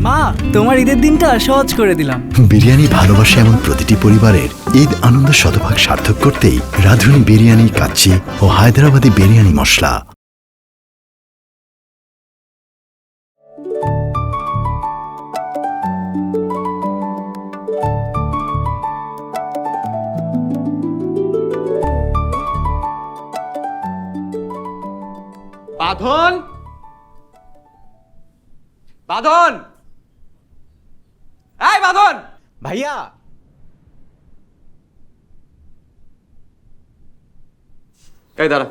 মা, তোমার ঈদের দিনটা সহজ করে দিলাম। বিরিয়ানি ভালোবাসে এমন প্রতিটি পরিবারের ঈদ আনন্দ শতভাগ সার্থক করতেই রাঁধুনি বিরিয়ানি কাচ্চি ও হায়দ্রাবাদি বিরিয়ানি মশলা। বাঁধন, বাঁধন, এই বাঁধন। ভাইয়া এই দাঁড়া,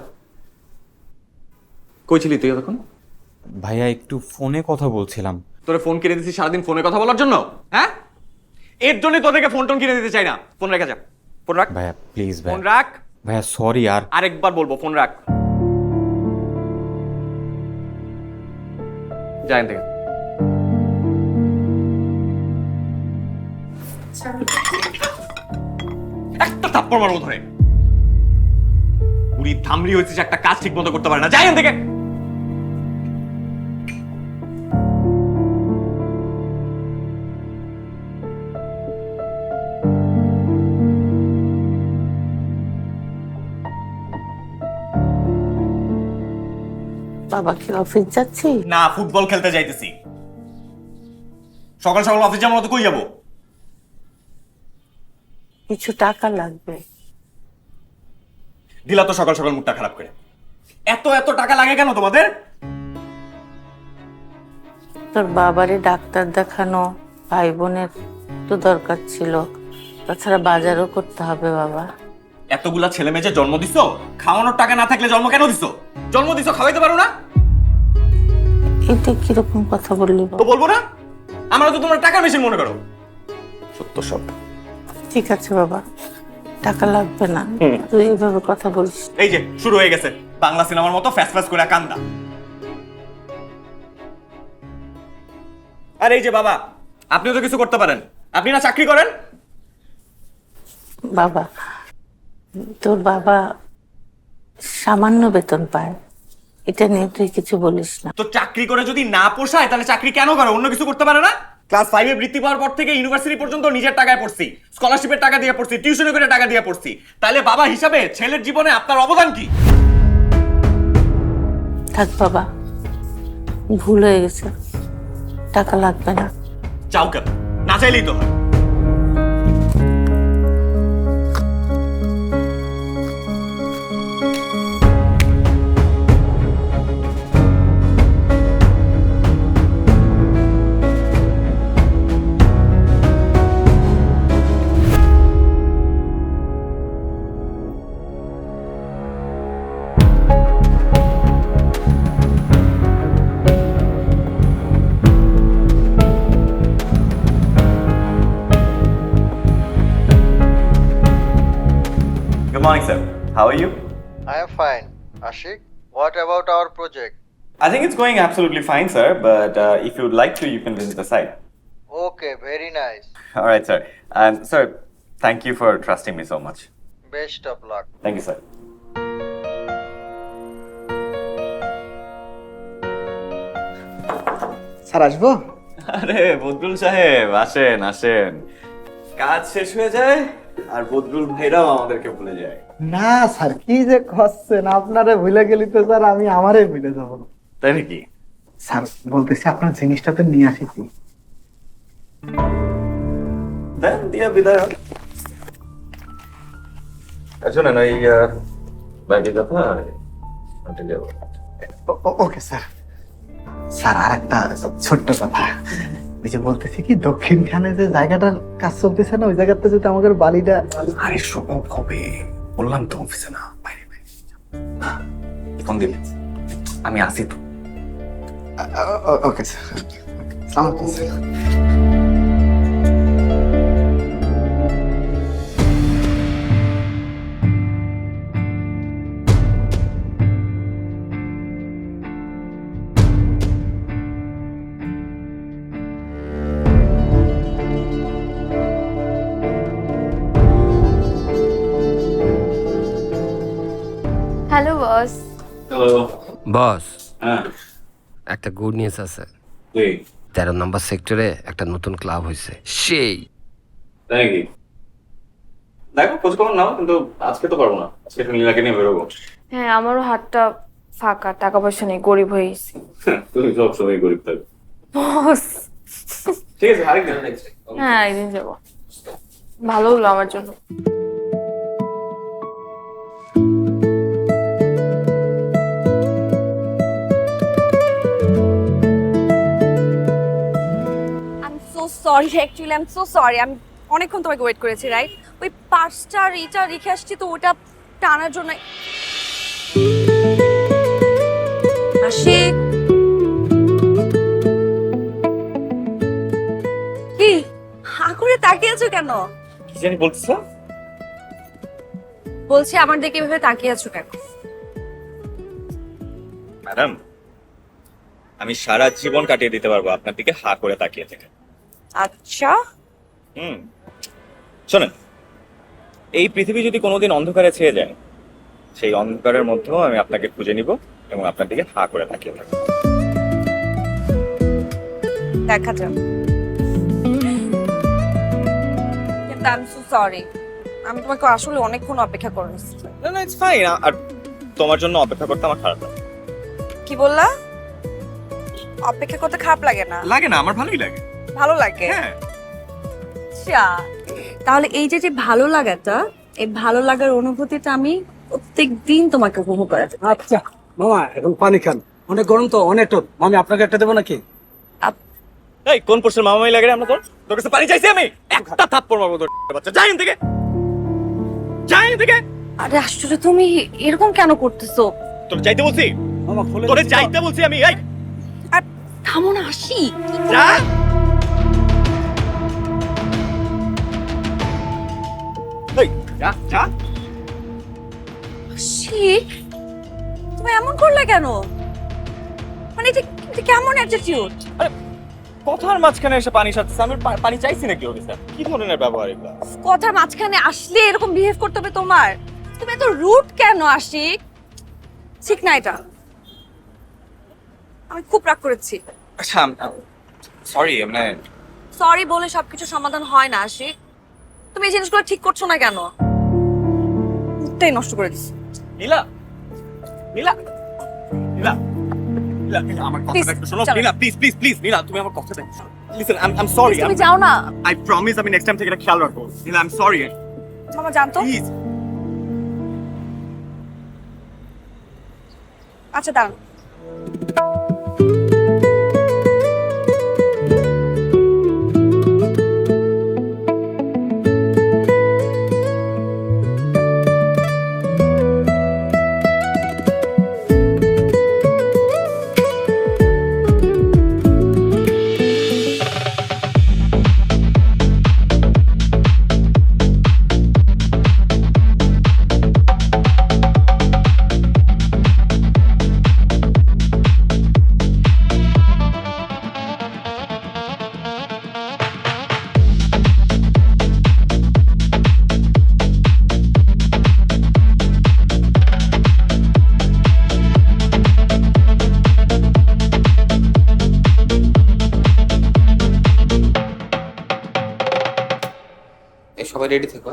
কই ছিলি তুই তখন? ভাইয়া একটু ফোনে কথা বলছিলাম। তোরে ফোন কিনে দিচ্ছি সারাদিন ফোনে কথা বলার জন্য? হ্যাঁ, এর জন্য তোদেরকে ফোন টোন কিনে দিতে চাই না। ফোন রেখে যা, ফোন রাখ ভাইয়া প্লিজ ফোন ভাইয়া। রাখ। ভাইয়া সরি। আর আরেকবার বলবো, ফোন রাখ। যা এখান থেকে। একটা থাপ্পড় মারবো ধরে। পুরি থামড়ি হয়েছে, একটা কাজ ঠিক মতো করতে পারে না। যাই এখান থেকে। বাবা কি অফিস যাচ্ছি? না, ফুটবল খেলতে যাইতেছি। সকাল সকাল অফিস যাবো না তো কই যাবো? কিছু টাকা লাগবে। দিলা তো সকাল সকাল মুডটা খারাপ করে। এত এত টাকা লাগে কেন তোমাদের? তোর বাবারে ডাক্তার দেখানো, ভাই বোনের তো দরকার ছিল, তাছাড়া বাজারও করতে হবে বাবা। এতগুলা ছেলে মেয়ে যে জন্ম দিছো, খাওয়ানোর টাকা না থাকলে জন্ম কেন দিছো? জন্ম দিছো, খাওয়াইতে পারো না? এটা কিরকম কথা বললি তো বাবা? বলবো না? আমরা তো তোমরা টাকা মেশিন মনে করো। সত্য সব। ঠিক আছে বাবা, টাকা লাগবে না, তুই এইভাবে কথা বলিস। এই যে শুরু হয়ে গেছে বাংলা সিনেমার মতো ফ্যাস ফ্যাস করে কান্দা। আর এই যে বাবা, আপনিও তো কিছু করতে পারেন। আপনি না চাকরি করেন? বাবা, তোর বাবা সামান্য বেতন পায়, এটা নিয়ে তুই কিছু বলিস না। তো চাকরি করে যদি না পোষায় তাহলে চাকরি কেন করে? অন্য কিছু করতে পারে না? ক্লাস 5 এ বৃত্তি পাওয়ার পর থেকে ইউনিভার্সিটি পর্যন্ত নিজের টাকায় পড়ছি, স্কলারশিপের টাকা দিয়ে পড়ছি, টিউশনি করে টাকা দিয়ে পড়ছি। তাহলে বাবা হিসাবে ছেলের জীবনে আপনার অবদান কি? থাক বাবা, ভুল হয়ে গেছে, টাকা লাগবে না। চাও কেন? না চাইলেই তো হয়। Good morning, sir. How are you? I am fine. Ashik, what about our project? I think it's going absolutely fine, sir. But if you'd like to, you can visit the site. Okay, very nice. All right, sir. And sir, thank you for trusting me so much. Best of luck. Thank you, sir. Sir আসবো? আরে বদরুল সাহেব, আসেন আসেন। কাজ শেষ হয়ে যায় আর বদরুল ভাইরাও আমাদেরকে ভুলে যায়। না স্যার, কি যে করছেন, আপনারে ভুলে গেলি তো স্যার আমি আমারে ভুলে যাব। তাই নাকি? স্যার বলতেছি আপনার জিনিসটা তো নিয়ে আসিছি। দেন দিয়া বিদায় হন। শোনেন, ওই বাইরে কথা ওকে স্যার। স্যার আর একটা ছোট্ট কথা, ওই যে বলতেছি কি দক্ষিণখানে যে জায়গাটার কাজ চলতেছে না, ওই জায়গাতে যদি আমাদের বালিটা। আরে সম্ভব হবে, বললাম তো অফিসে না, বাইরে বাইরে। ফোন দিলে আমি আসি তো। Okay sir. আসসালামু আলাইকুম স্যার। Hello boss. হ্যালো। বস, হ্যাঁ, একটা গুড নিউজ আছে। তুই 13 নম্বর সেক্টরে একটা নতুন ক্লাব হয়েছে, সেই তাই নাকি? দেখো খোঁজ খবর নাও, কিন্তু আজকে তো পারবো না, আজকে একটু নীলাকে নিয়ে বেরোবো। হ্যাঁ, আমারও হাতটা ফাঁকা, টাকা পয়সা নেই, গরিব হয়ে গেছি। তুমি সবসময় গরিব থাকবে। বস, ঠিক আছে, আরেকদিন। হ্যাঁ একদিন যাবো, ভালো হলো আমার জন্য। I am so sorry, actually I am so sorry. আমি অনেকক্ষণ তোমাকে ওয়েট করেছি, রাইট? ওই পার্সটা এটা রেখে আসছি, তো ওটা টানার জন্য। আসি কি হা করে তাকিয়ে আছো কেন? কি জানি বলতেছ? বলছি আমার দিকে এভাবে তাকিয়ে আছো কেন? ম্যাডাম, আমি সারা জীবন কাটিয়ে দিতে পারবো আপনার দিকে হা করে তাকিয়ে থেকে। আচ্ছা, শোনেন, এই পৃথিবী যদি কোনোদিন অন্ধকারে ছেয়ে যায়, সেই অন্ধকারের মধ্যেও আমি আপনাকে খুঁজে নিব এবং আপনার দিকে হা করে তাকিয়ে থাকবো। দেখা যাক। কিন্তু আই এম সো সরি, আমি তোমাকে আসলে অনেকক্ষণ অপেক্ষা করেছি। না না, ইটস ফাইন। আর তোমার জন্য অপেক্ষা করতে আমার খারাপ লাগে। কি বললা? অপেক্ষা করতে খারাপ লাগে না? লাগে না, আমার ভালোই লাগে। ভালো লাগে। হ্যাঁ। আচ্ছা, তাহলে এই যে যে ভালো লাগাটা, এই ভালো লাগার অনুভূতিটা আমি প্রত্যেকদিন তোমাকে উপভোগ করাতে চাই। আচ্ছা মামা, এখন পানি খান, অনেক গরম তো, অনেক টক। মামি আপনাকে একটা দেবো নাকি? এই কোন পোস্টের মামাই লাগে রে আমরা? তোর কাছে পানি চাইছি আমি? একটা থাপ্পড় মারবো তোর বাচ্চা। যাই এখান থেকে, যাই এখান থেকে। আরে আশ্চর্য, তুমি এরকম কেন করতেছো? তোর যাইতে বলছি, মামা খুলে তোরে দিচ্ছি। যাইতে বলছি আমি। এই আর থামো না, আসি। যা। এই যা যা। আসি, তুমি এমন করলে কেন? মানে এটা এটা কেমন অ্যাটিটিউড? আরে কথার মাঝখানে এসে পানি সাথে আমি পানি চাইছি নাকি ওর স্যার? কি ধরনের ব্যবহার এগুলো? কথার মাঝখানে আসলে এরকম বিহেভ করতে হবে তোমার? তুমি এত রুড কেন আশিক? ঠিক না এটা। আমি খুব রাগ করেছি। আচ্ছা সরি, মানে সরি বলে সবকিছু সমাধান হয় না আশিক। তুমি এই জিনিসগুলো ঠিক করছো না কেন? মুডটাই নষ্ট করে দিচ্ছি। নীলা নীলা নীলা নীলা, নীলা, আমার কথাটা একটু শোনো। চলো। নীলা প্লিজ প্লিজ প্লিজ, নীলা তুমি আমার কথাটা লিসেন। I am sorry. তুমি যাও না। আই প্রমিস আমি নেক্সট টাইম থেকে এটা খেয়াল রাখবো। নীলা আই এম সরি মামা জানতো। প্লিজ। আচ্ছা দাঁড়ান। সবাই রেডি থেকো।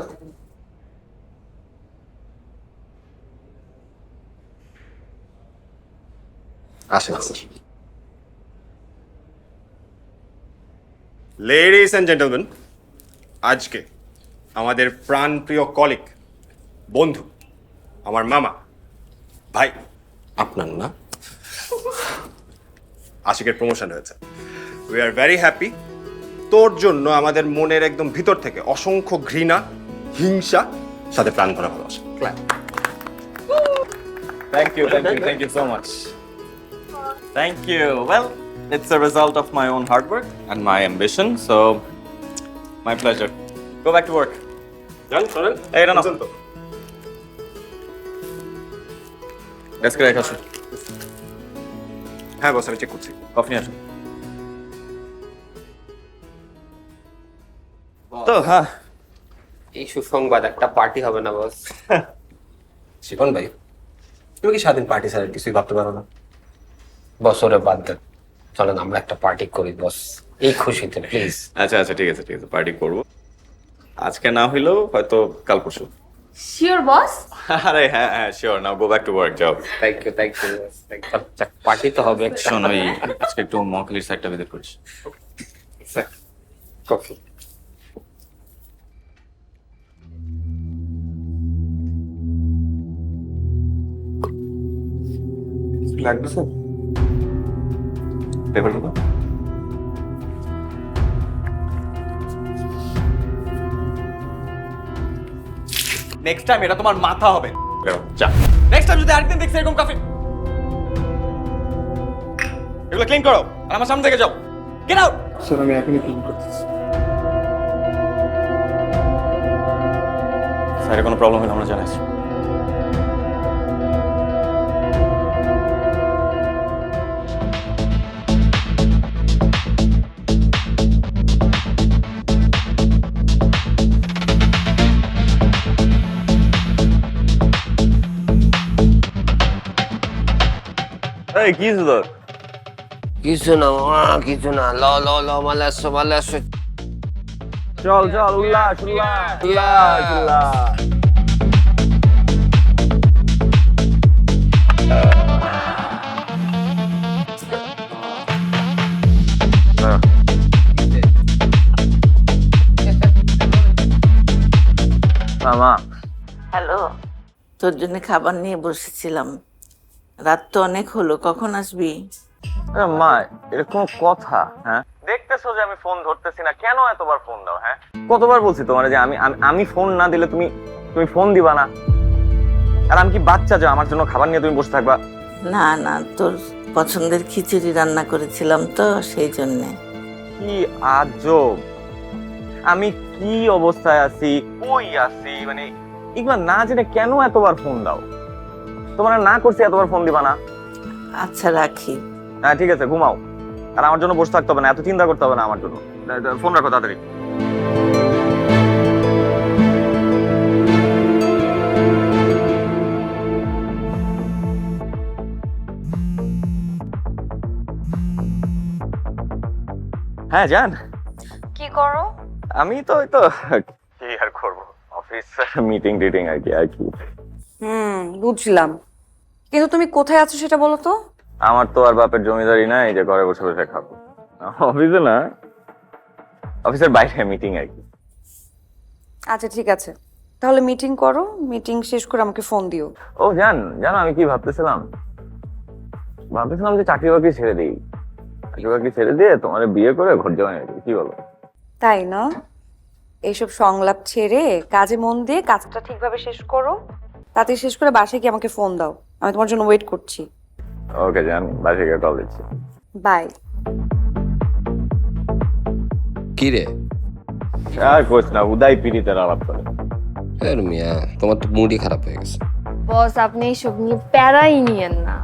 আসেন। লেডিজ এন্ড জেন্টলম্যান, আজকে আমাদের প্রাণপ্রিয় কলিগ, বন্ধু, আমার মামা, ভাই, আপনার না? আশিকের প্রমোশন হয়েছে। We are very happy. তোর জন্য আমাদের মনের একদম ভিতর থেকে অসংখ্য ঘৃণা, হিংসা, সাথে প্রাণ ভরা ভালোবাসা। Thank you, thank you, thank you so much. Thank you. Well, it's a result of my own hard work and my ambition, so my pleasure. Go back to work. Done, Soren? Hey, no. ডেস্কে রেখে আসুন। হ্যাঁ বস, আমি check করছি। Coffee নিয়ে আসুন। তো হ্যাঁ, এই সুসংবাদ, একটা পার্টি হবে না বস? শিবন ভাই, তুমি কি স্বাধীন পার্টি ছাড়া কিছুই ভাবতে পারো না? বছরে বাদ দেন, চলেন আমরা একটা পার্টি করি বস, এই খুশিতে প্লিজ। আচ্ছা আচ্ছা ঠিক আছে পার্টি করব, আজকে না হইলেও হয়তো কাল পরশু। শিওর বস? আরে হ্যাঁ হ্যাঁ sure, now go back to work, যাও। থ্যাংক ইউ পার্টি তো হবে। শোনো এই আজকে একটু মহকালীর সাইডটা ভিজিট করছি। কফি। লাগবে স্যার পেপারটা দাও। নেক্সট টাইম এটা তোমার মাথা হবে। যা, নেক্সট টাইম যদি আরেকদিন দেখছি এরকম কফি, এগুলো ক্লিন করো আর আমার সামনে থেকে যাও। Get out. স্যার আমি এখনই ক্লিন করতেছি। স্যারের কোনো প্রবলেম হলে আমরা জানাইছি। এই কি তোর? কিছু না মামা, কিছু না। ল ল ল মালে আসো মালে আসো। চল চল উল্লাস উল্লাস উল্লাস উল্লাস। মামা হ্যালো, তোর জন্য খাবার নিয়ে বসেছিলাম, রাত তো অনেক হলো, কখন আসবি? মা এরকম কথা? হ্যাঁ দেখতেছো যে আমি ফোন ধরতেছি না, কেন এতবার ফোন দাও? হ্যাঁ কতবার বলছি তোমার যে আমি ফোন না দিলে তুমি ফোন দিবা না? আর আমি কি বাচ্চা যে আমার জন্য খাবার নিয়ে তুমি বসে থাকবা? না না, তোর পছন্দের খিচুড়ি রান্না করেছিলাম তো সেই জন্যে। কি আজব, আমি কি অবস্থায় আছি, কই আছি, মানে এগুলো না জেনে কেন এতবার ফোন দাও? তোমার না করছি এতবার ফোন দিবা না? আচ্ছা রাখি। হ্যাঁ ঠিক আছে, ঘুমাও। আর আমার জন্য বসে থাকতে হবে না, এত চিন্তা করতে হবে না আমার জন্য। ফোন রাখো তাড়াতাড়ি। হ্যাঁ জান, কি করো? আমি তো ওই তো কি আর করবো, অফিস মিটিং টিটিং আর কি। বুঝলাম, কিন্তু তুমি কোথায় আছো সেটা বলো তো। আমার তো আর বাপের জমিদারি নাই যে ঘরে বসে বসে খাবো। অফিসে না, অফিসের বাইরে মিটিং আর কি। আচ্ছা ঠিক আছে, তাহলে মিটিং করো, মিটিং শেষ করে আমাকে ফোন দিও। ও জানো আমি কি ভাবতেছিলাম যে চাকরি বাকরি ছেড়ে দিই, চাকরি বাকরি ছেড়ে দিয়ে তোমার বিয়ে করে ঘর জমা নিয়ে দিই, কি বলো? তাই না? এইসব সংলাপ ছেড়ে কাজে মন দিয়ে কাজটা ঠিকভাবে শেষ করো, তাতে শেষ করে বাসায় গিয়ে আমাকে ফোন দাও, আমি তোমার জন্য ওয়েট করছি। ওকে জান, বাসে গিয়ে কল দিচ্ছি। বাই। কি রে? আর কোচ না, উদয় পীড়িতের আলাপ করে। মিয়া তোমার তো মুডই খারাপ হয়ে গেছে। বস আপনি এইসব নিয়ে প্যারাই নিয়েন না,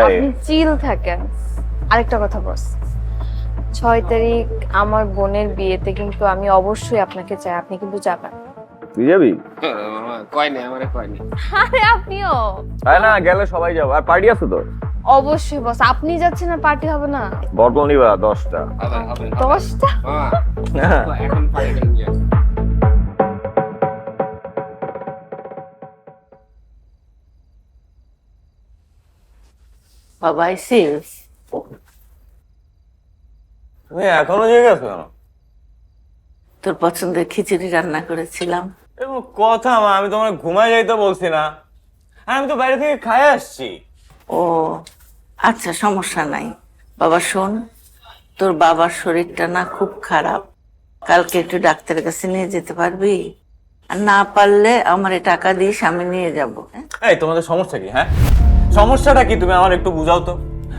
আপনি চিল থাকেন। আরেকটা কথা বস, 6 তারিখ আমার বোনের বিয়েতে কিন্তু আমি অবশ্যই আপনাকে চাই, আপনি কিন্তু যাবেন। তুই যাবি? কয়নি আমারে কয়নি। আরে আপনিও? হ্যাঁ না, গেলে সবাই যাবো। আর পার্টি আছে তো? অবশ্যই বস, আপনি যাচ্ছেন আর পার্টি হবে না? বটল নিবা 10টা। 10টা? এখন পার্টি করেন। বাবা আইসিস? তুমি এখনো জেগে আছো কেন? তোর পছন্দের খিচুড়ি রান্না করেছিলাম। এরকম কথা মা, আমি তোমার ঘুমায় যাইতে বলছি না, আর আমি তো বাইরে থেকে খাই আসছি। ও আচ্ছা, সমস্যা নাই। বাবা শোন, তোর বাবার শরীরটা না খুব খারাপ, কালকে একটু ডাক্তারের কাছে নিয়ে যেতে পারবি? আর না পারলে আমারে টাকা দিস, আমি নিয়ে যাবো। এই তোমাদের সমস্যা কি? হ্যাঁ সমস্যাটা কি তুমি আমার একটু বুঝাও তো।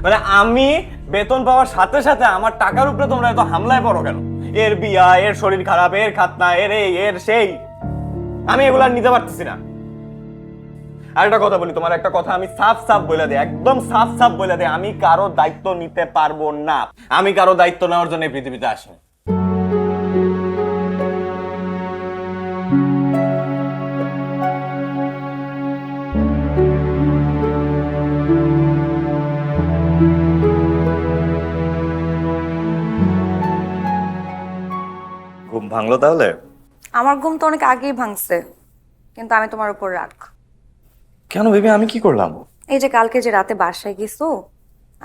মানে আমি বেতন পাওয়ার সাথে সাথে আমার টাকার উপরে তোমরা এত হামলায় পড়ো কেন? এর বিয়া, এর শরীর খারাপ, এর খাতনা, এর এই এর সেই, আমি এগুলো আর নিতে পারতেছি না। আর একটা কথা বলি, তোমার একটা কথা আমি সাফ সাফ বলে দিই, একদম সাফ সাফ বলে দিই, আমি কারো দায়িত্ব নিতে পারবো না। আমি কারো দায়িত্ব নেওয়ার জন্য এই পৃথিবীতে আসি। ভাঙলো তাহলে? আমার ঘুম তো অনেক আগেই ভাঙছে, কিন্তু আমি তোমার উপর রাগ। কেন বেবি, আমি কি করলাম? এই যে কালকে যে রাতে বাসায় গেছো,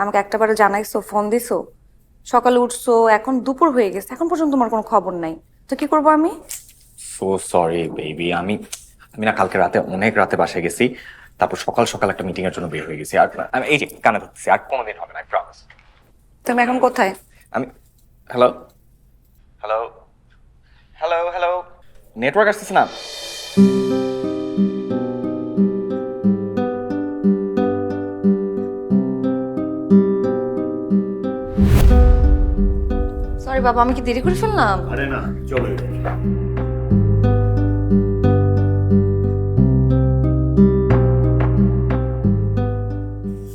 আমাকে একটাবারে জানাইছো, ফোন দিছো, সকালে উঠছো, এখন দুপুর হয়ে গেছে, এখন পর্যন্ত তোমার কোনো খবর নাই। তো কি করবো আমি? সো সরি বেবি, আমি না কালকে রাতে অনেক রাতে বাসায় গেছি, তারপর সকাল সকাল একটা মিটিং এর জন্য বের হয়ে গেছি। আর আমি এই যে কানে ধরতেছি, আর কোনোদিন হবে না, আই প্রমিস। তুমি এখন কোথায়? আমি hello hello hello hello, network আসতেছে না। সরি বাবা, আমি কি দেরি করে ফেললাম? আরে না, চলো।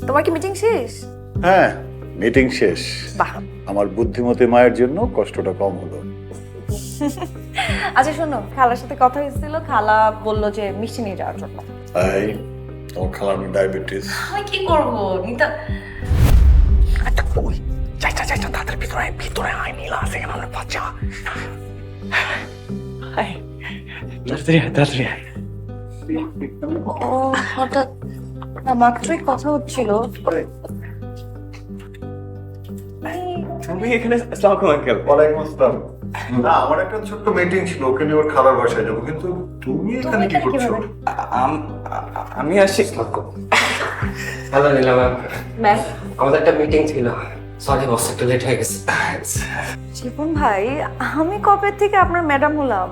তোমার কি মিটিং শেষ? হ্যাঁ, মিটিং শেষ। বাহ। আমার বুদ্ধিমতী মায়ের জন্য কষ্টটা কম হলো। আচ্ছা শোনো, খালার সাথে কথা হয়েছিল, খালা বললো যে মিষ্টি নিয়ে যাওয়ার জন্য। এই, তোমার খালার ডায়াবেটিস। আমি কি করবো নিতা? তাদের ভিতরে ভিতরে আয়, নীলা আছে কেন আমরা বাচ্চা। তাড়াতাড়ি ও হঠাৎ না, মাত্রই কথা হচ্ছিল। তুমি এখানে? আসসালামু আলাইকুম আঙ্কেল। ওয়ালাইকুম আসসালাম। না, আমার একটা ছোট্ট মিটিং ছিল, ওখানে ওর খালার বাসায় যাবো, কিন্তু তুমি এখানে কি করছো? আমি আসি। হ্যালো নীলা ম্যাম, ম্যাম। আমাদের একটা মিটিং ছিল, সরি বস একটু লেট হয়ে গেছে। জীবন ভাই, আমি কবে থেকে আপনার ম্যাডাম হলাম?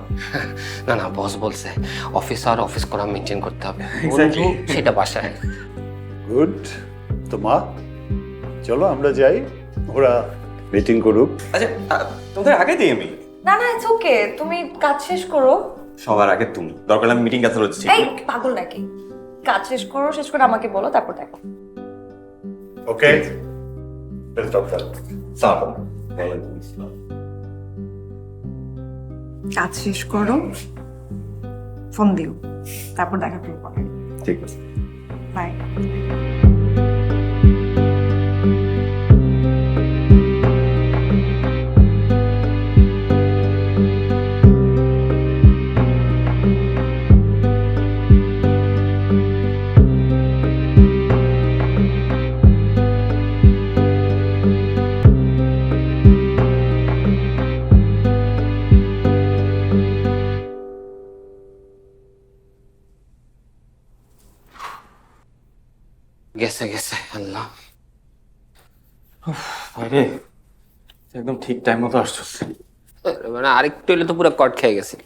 না না, বস বলছে অফিস আর অফিস করা মেনটেন করতে হবে, Exactly. বন্ধু সেটা বাসায়। গুড। তো মা, চলো আমরা যাই, ওরা মিটিং করুক। আচ্ছা, তোমাদের আগে দিই আমি। না না, ইটস ওকে, তুমি কাজ শেষ করো। সবার আগে তুমি, দরকার হলে আমি মিটিং ক্যান্সেল হচ্ছে। এই পাগল নাকি? কাজ শেষ করো, শেষ করে আমাকে বলো, তারপর দেখো। ওকে, বেস্ট অফ লাক। কাজ শেষ করো, ফোন দিও, তারপর দেখা করবো। ঠিক আছে। বাই। গেছে গেছে আল্লাহ। আরে একদম ঠিক টাইম মতো আসছো। মানে আরেকটু এলে তো পুরো কট খেয়ে গেছিল।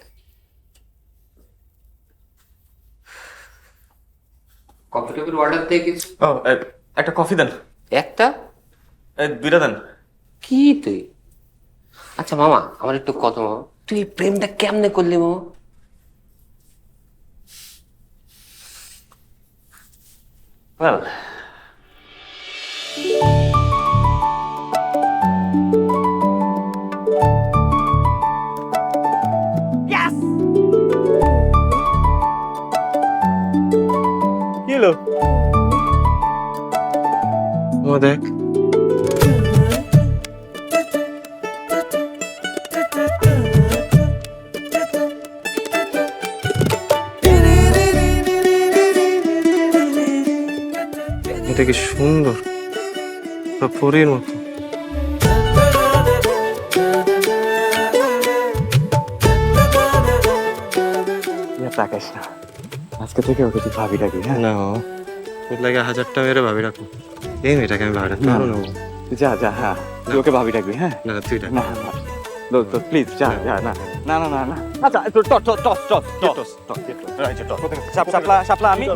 কফি টফির অর্ডার দিয়ে গেছি। ও, একটা কফি দেন। একটা? দুইটা দেন। কি তুই? আচ্ছা মামা, আমার একটু কথা, মামা তুই এই প্রেমটা কেমনে করলি মামা? Well, কি হলো? ও দেখ, এটা কি সুন্দর, পরীর মতো। তাকাইস না, আজকে থেকে ওকে তুই ভাবি ডাকি। হ্যাঁ না, ওর লাগে 1000টা মেরে ভাবি রাখো। এই মেয়েটাকে আমি ভাবি রাখতে পারবো না। যা যা, হ্যাঁ তুই ওকে ভাবি ডাকবি। হ্যাঁ না তুই ডাক না, প্লিজ যা যা। না না না না না, আচ্ছা শাপলা আমি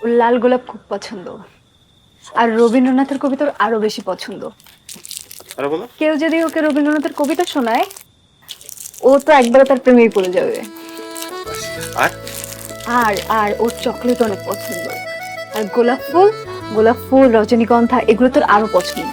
ওর লাল গোলাপ খুব পছন্দ, আর রবীন্দ্রনাথের কবিতা ওর আরো বেশি পছন্দ। আরে বলো। কেউ যদি ওকে রবীন্দ্রনাথের কবিতা শোনায়, ও তো একবারে তার প্রেমেই পড়ে যাবে। আর আর আর ওর চকলেট অনেক পছন্দ, আর গোলাপ ফুল রজনীগন্ধা এগুলো তোর আরো পছন্দ।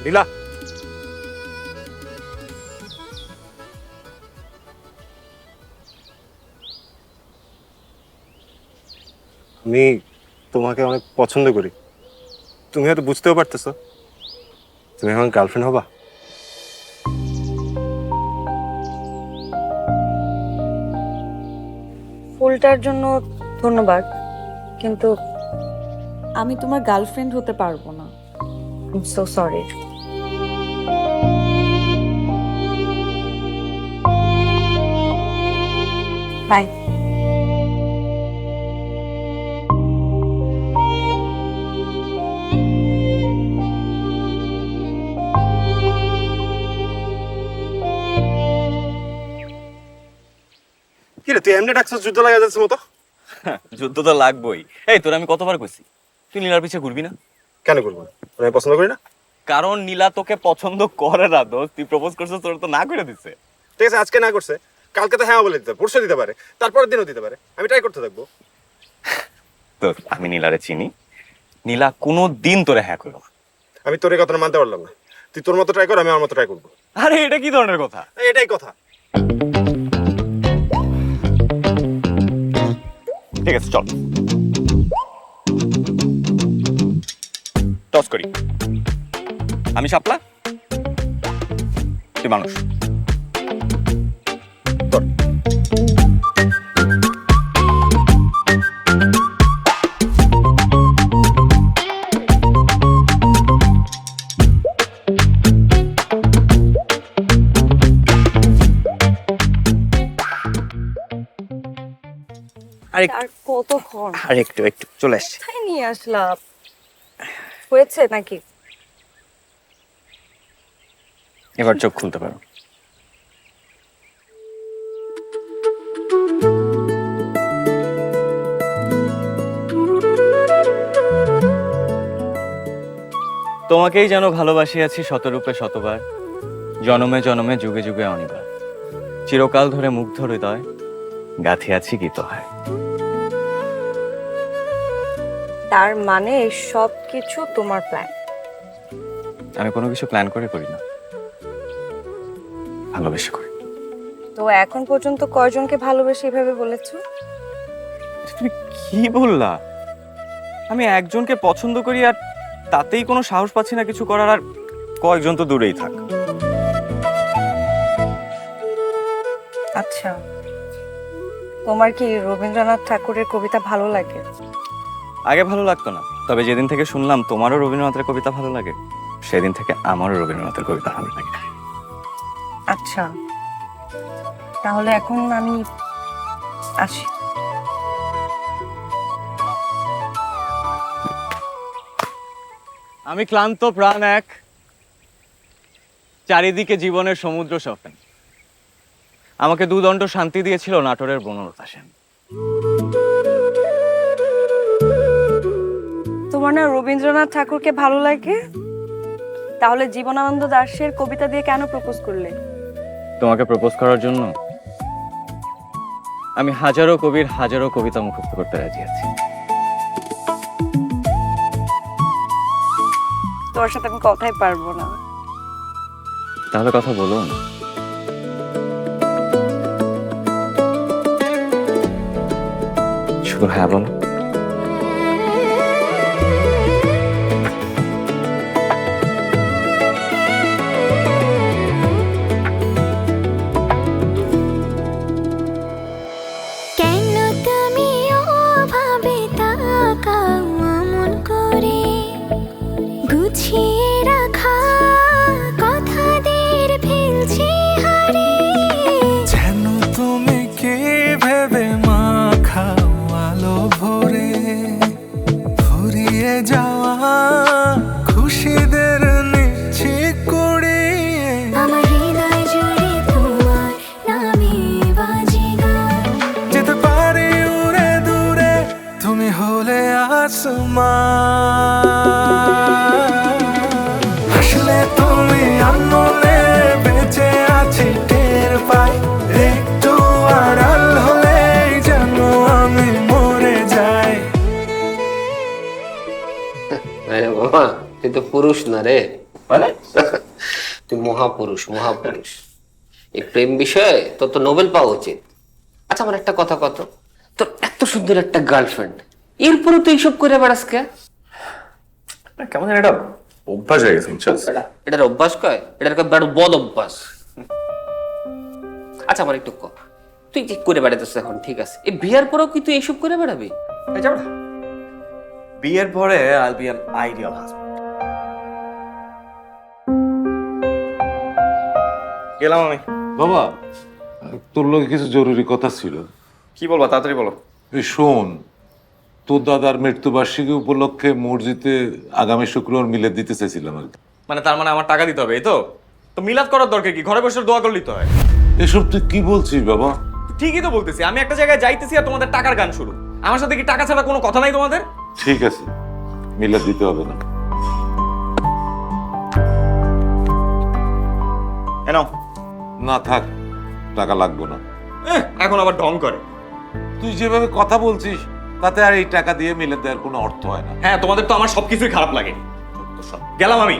নীলা, আমি তোমাকে অনেক পছন্দ করি, তুমি হয়তো বুঝতেও পারতেছো। তুমি আমার গার্লফ্রেন্ড হবা? ফুলটার জন্য ধন্যবাদ, কিন্তু আমি তোমার গার্লফ্রেন্ড হতে পারবো না। I am so sorry. Bye. কি রে, তুই এমনি ডাকছিস যুদ্ধ লাগা যাচ্ছে মতো? যুদ্ধ তো লাগবেই। এই তোর আমি কতবার কইছি তুই নীলার পিছে ঘুরবি না? কেন করবো না? আমি পছন্দ করি না। কারণ নীলা তোকে পছন্দ করে না দোস্ত, তুই প্রপোজ করছিস, তোর তো না করে দিচ্ছে। ঠিক আছে, আজকে না করছে, কালকে তো হ্যাঁ বলে দিতে পারে, পরশু দিতে পারে, তারপরের দিনও দিতে পারে। আমি ট্রাই করতে থাকবো। তো আমি নীলারে চিনি, নীলা কোনো দিন তোরে হ্যাঁ করলো না। আমি তোর এই কথাটা মানতে পারলাম না। তুই তোর মতো ট্রাই কর, আমি আমার মতো ট্রাই করবো। আরে এটা কি ধরনের কথা? এটাই কথা। ঠিক আছে চল টস করি। আমি শাপলা, তুই মানুষ। আর কতক্ষণ? আর একটু একটু চলে আসছি। কোথায় নিয়ে আসলাম? হয়েছে নাকি? এবার চোখ খুলতে পারো। তোমাকেই যেন ভালোবাসিয়াছি শতরূপে শতবার, জনমে জনমে যুগে যুগে অনিবার, চিরকাল ধরে মুগ্ধ হৃদয় গাঁথিয়াছি গীত হয়। তার মানে সব কিছু তোমার প্ল্যান? আমি কোনো কিছু প্ল্যান করে করি না, ভালোবেসে করি। তো এখন পর্যন্ত কয়জনকে ভালোবেসে এভাবে বলেছো? তুমি কি বললা? আমি একজনকে পছন্দ করি আর তাতেই কোনো সাহস পাচ্ছি না কিছু করার, আর কয়েকজন তো দূরেই থাক। আচ্ছা, তোমার কি রবীন্দ্রনাথ ঠাকুরের কবিতা ভালো লাগে? আগে ভালো লাগতো না, তবে যেদিন থেকে শুনলাম তোমারও রবীন্দ্রনাথের কবিতা ভালো লাগে, সেদিন থেকে আমারও রবীন্দ্রনাথের কবিতা ভালো লাগে। আচ্ছা, তাহলে এখন আমি আসি। আমি ক্লান্ত প্রাণ এক, চারিদিকে জীবনের সমুদ্র সফেন। আমাকে দুদণ্ড শান্তি দিয়েছিল নাটোরের বনলতা সেন। তোমার না রবীন্দ্রনাথ ঠাকুরকে ভালো লাগে? তাহলে জীবনানন্দ দাশের কবিতা দিয়ে কেন প্রপোজ করলে? তোমাকে প্রপোজ করার জন্য আমি হাজারো কবির হাজারো কবিতা মুখস্থ করতে রাজি আছি। তোমার সাথে আমি কথাই পারবো না। তাহলে কথা বলুন। শুধু হ্যাঁ বলো। কেন তুমি ওভাবে তাকাও অমন করে, গুছিয়ে রাখা কথাদের ফেলছি হারে। যেন তুমি কে ভেবে মাখাও আলো ভরে, ফুরিয়ে যাওয়া খুশিদের নিচ্ছি কুড়িয়ে। আমার হৃদয় জুড়ে তোমার নামে বাজে গান। যেতে পারি উড়ে দূরে, তুমি হলে আসমান। আসলে তুমি আনমনে বেঁচে আছি টের পাই, একটু আড়াল হলে যেন আমি মরে যাই। আরে মামা, তুই তো পুরুষ না রে, মানে তুই মহাপুরুষ, মহাপুরুষ। এই প্রেম বিষয়ে তোর তো নোবেল পাওয়া উচিত। আচ্ছা আমার একটা কথা কত, তোর এত সুন্দর একটা গার্লফ্রেন্ড, এরপরে তুই এইসব করে বেড়াস কে? কেমন যেন এটা অভ্যাস হয়ে গেছে বুঝছস? এটার অভ্যাস কয়, এটার কয় বড় বদ অভ্যাস। আচ্ছা আমার একটু কর, তুই যে করে বেড়াতেছিস এখন ঠিক আছে, এই বিয়ার পরেও কি তুই এইসব করে বেড়াবি? এই যাও না। বিয়ের পরে আইল বি অ্যান আইডিয়াল হাজবেন্ড। গেলাম আমি। বাবা, তোর লগে কিছু জরুরি কথা ছিল। কি বলবো, তাড়াতাড়ি বলো। এই শোন, তোর দাদার মৃত্যুবার্ষিকী উপলক্ষে মসজিদে আগামী শুক্রবার মিলাদ দিতে চাইছিলাম আর কি। মানে তার মানে আমার টাকা দিতে হবে, এই তো? তো মিলাদ করার দরকার কি? ঘরে বসে দোয়া করলেই তো হয়। এসব তুই কি বলছিস বাবা? ঠিকই তো বলতেছি, আমি একটা জায়গায় যাইতেছি আর তোমাদের টাকার গান শুরু। আমার সাথে কি টাকা ছাড়া কোনো কথা নাই তোমাদের? ঠিক আছে, মিলাদ দিতে হবে না। এনাও। না থাক, টাকা লাগবে না। এখন আবার ঢং করে। তুই যেভাবে কথা বলছিস তাতে আর এই টাকা দিয়ে মিলাদ দেওয়ার কোনো অর্থ হয় না। হ্যাঁ, তোমাদের তো আমার সবকিছুই খারাপ লাগে। গেলাম আমি।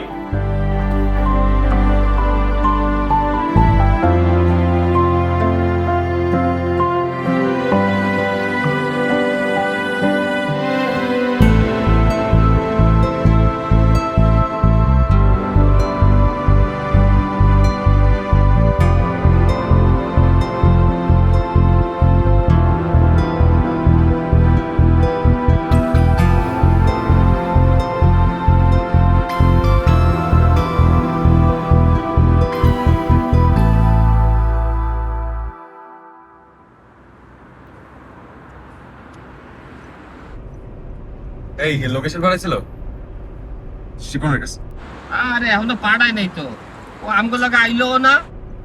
এই লোকেশন বানাইছিল শিপনের কাছে। আরে এখন তো পাঠাই নাই তো, ও আমগুলো আইলো না,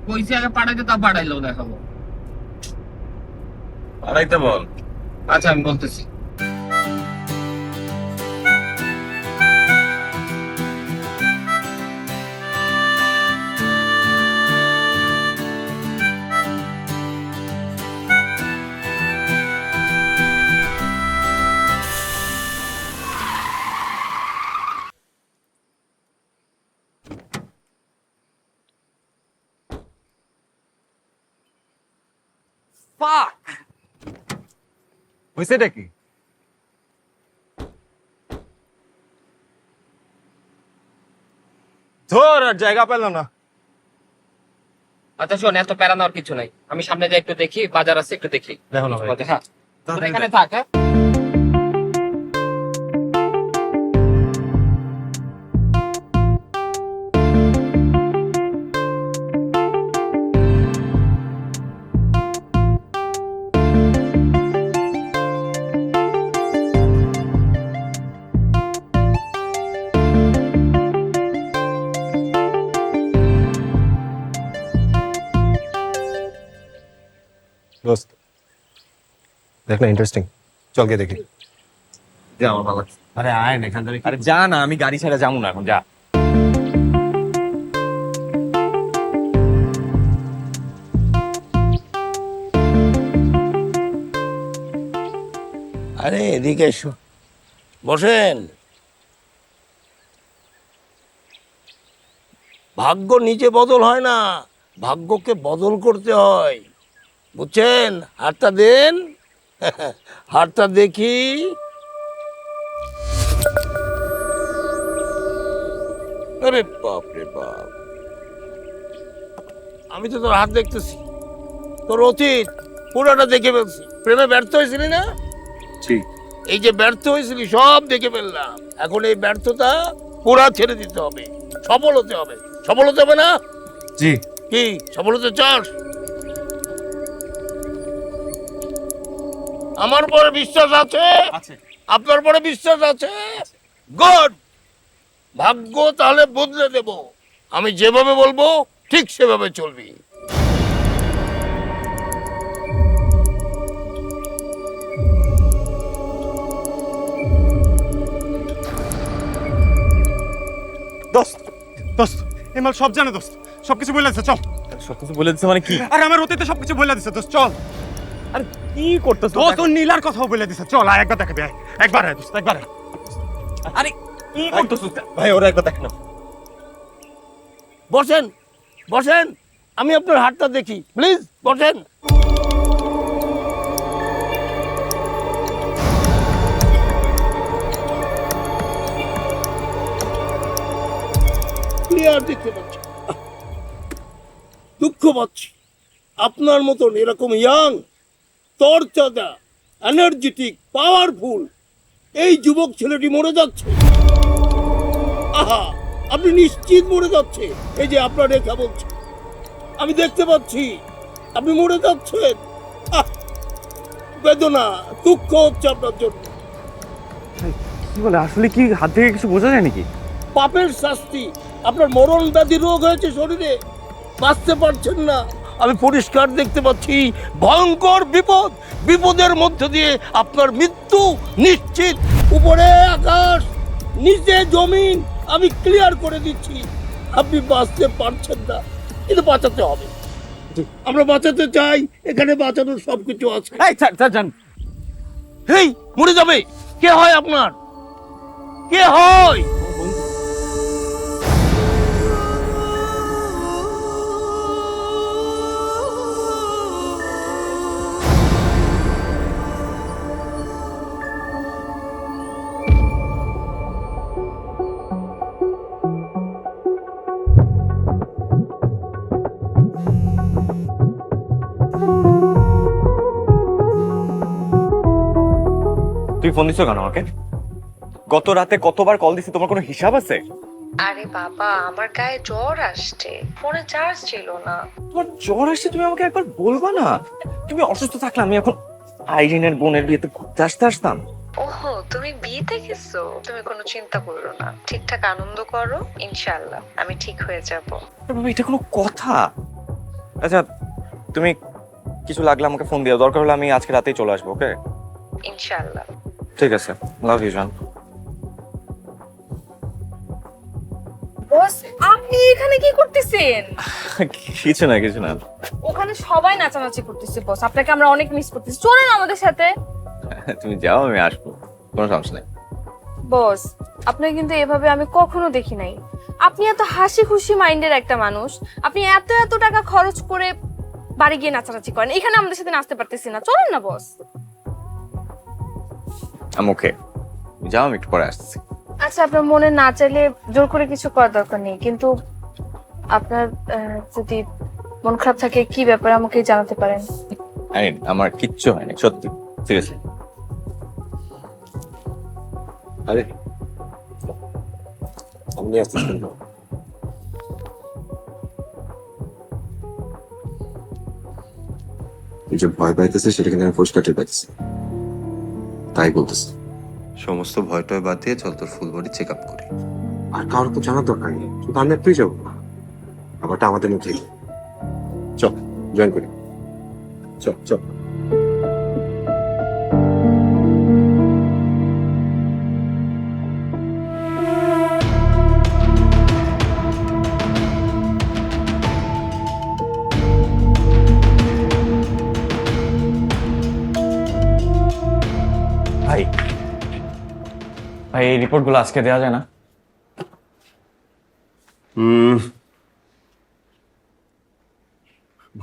কইছে আগে পাঠাইতে তা পাঠাইলো না খবর। পাঠাইতে বল। আচ্ছা আমি বলতেছি। হয়েছেটা কি? ধর আর জায়গা পেল না। আচ্ছা শোন, এত প্যারা নেওয়ার কিছু নাই, আমি সামনে যাই একটু দেখি, বাজার আছে একটু দেখি। দেখো না ভাই। হ্যাঁ তুই এখানে থাক। হ্যাঁ দোস্ত দেখ না, ইন্টারেস্টিং, চল গিয়ে দেখি। যা, আমার ভালো লাগছে। আরে আয় না এখান থেকে। আরে যা না, আমি গাড়ি ছেড়ে যাবো না এখন, যা। আরে এদিকে এসো, বসেন। ভাগ্য নিজে বদল হয় না, ভাগ্যকে বদল করতে হয়, বুঝছেন? হাতটা দেন, হাতটা দেখি। আরে বাপ রে বাপ, আমি তো তোর হাত দেখতেছি, তোর অতীত পুরোটা দেখে ফেলছি। প্রেমে ব্যর্থ হয়েছিলি না? জি। এই যে ব্যর্থ হয়েছিলি সব দেখে ফেললাম। এখন এই ব্যর্থতা পুরা ছেড়ে দিতে হবে, সফল হতে হবে। সফল হতে হবে না? জি। কি সফল হতে চাস? আমার পরে বিশ্বাস আছে? আপনার পরে বিশ্বাস আছে? গুড। ভাগ্য তাহলে বদলে দেব। আমি যেভাবে বলবো ঠিক সেভাবে চলবি। দোস্ত দোস্ত এমাল সব জানে দোস্ত, সবকিছু বলে দিছে। চল। সবকিছু বলে দিচ্ছে মানে কি? আর আমার অতীতে সবকিছু বলে দিছে দোস্ত। চল। আরে কি করতেছ? দোস্ত ও নীলার কথাও বলে দিছে। চল আয় একবার দেখাবি। একবার আয় দোস্ত, একবার আয়। আরে কি করতেছ? ভাই ওরা একবার দেখ না। বসেন বসেন, আমি আপনার হাতটা দেখি, প্লিজ বসেন। ক্লিয়ার দেখতে পাচ্ছি। দুঃখ পাচ্ছি আপনার মতন এরকম ইয়াং, তরতাজা, এনার্জেটিক, পাওয়ারফুল এই যুবক ছেলেটি মরে যাচ্ছে। আহা, আপনি নিশ্চিত মরে যাচ্ছে। এই যে আপনার রেখা বলছে, আমি দেখতে পাচ্ছি আপনি মরে যাচ্ছেন। আহ, বেদনা, দুঃখ হচ্ছে আপনার জন্য। কি বলে? আসলে কি হাত থেকে কিছু বোঝা যায় নাকি? পাপের শাস্তি, আপনার মরণ ব্যাধি রোগ হয়েছে শরীরে, বাঁচতে পারছেন না। আমি পরিষ্কার দেখতে পাচ্ছি ভয়ঙ্কর বিপদ, বিপদের মধ্য দিয়ে আপনার মৃত্যু নিশ্চিত। উপরে আকাশ, নিচে জমিন, আমি ক্লিয়ার করে দিচ্ছি আপনি বাঁচতে পারছেন না, কিন্তু বাঁচাতে হবে। আমরা বাঁচাতে চাই, এখানে বাঁচানোর সবকিছু আছে। এই মরে যাবে, কে হয় আপনার? কে হয়? তুই ফোন দিছো কেন আমাকে? গত রাতে কতবার কল দিছি, তোমার কোনো হিসাব আছে? আরে বাবা, আমার গায়ে জ্বর আসছে, ফোনে চার্জ ছিল না। তোমার জ্বর আসছে, তুমি আমাকে একবার বলবা না? তুমি অসুস্থ থাকলে আমি এখন আইরিনের বোনের বিয়েতে ঘুরতে আসতাম। ওহো, তুমি বিয়েতে গেছো? তুমি কোনো চিন্তা করো না, ঠিকঠাক আনন্দ করো, ইনশাআল্লাহ আমি ঠিক হয়ে যাব। বাবা, এটা কোনো কথা? আচ্ছা, তুমি কিছু লাগলে আমাকে ফোন দিও, দরকার হলে আমি আজকে রাতেই চলে আসবো। ওকে? ইনশাআল্লাহ। ঠিক আছে, লাভ ইউ জান। বস, আপনি এখানে কি করতেছেন? কিছু না, কিছু না। ওখানে সবাই নাচানাচি করতেছে বস, আপনাকে আমরা অনেক মিস করতেছি। চলেন আমাদের সাথে। তুমি যাও, আমি আসবো, কোনো সমস্যা নেই। বস, আপনাকে কিন্তু এভাবে আমি কখনো দেখি নাই। আপনি এত হাসি খুশি মাইন্ডের একটা মানুষ, আপনি এত এত টাকা খরচ করে বাড়ি গিয়ে নাচানাচি করেন, এখানে আমাদের সাথে নাচতে পারতেছি না। চলেন না বস। ওকে, যাও, আমি একটু পরে আসছি। আচ্ছা, আপনার মনে না চাইলে জোর করে কিছু করার দরকার নেই, কিন্তু আপনার যদি মন খারাপ থাকে, কি ব্যাপারে আমাকে জানাতে পারেন। আমার কিচ্ছু হয়নি, সত্যি, সিরিয়াসলি। আরে আমি আসতেছি। যে ভয় পাইতেছে সেটা কিন্তু আমি পরিষ্কার টের পাইতেছি, তাই বলতেছি সমস্ত ভয়টয় বাদ দিয়ে চল তোর ফুল বডি চেক আপ করি। আর কারোর তো জানার দরকার নেই, শুধু আমি একটুই যাবো, ব্যাপারটা আমাদের মধ্যেই। চল জয়েন করি, চল চল। ভাই ভাই, এই রিপোর্টগুলো আজকে দেওয়া যায় না?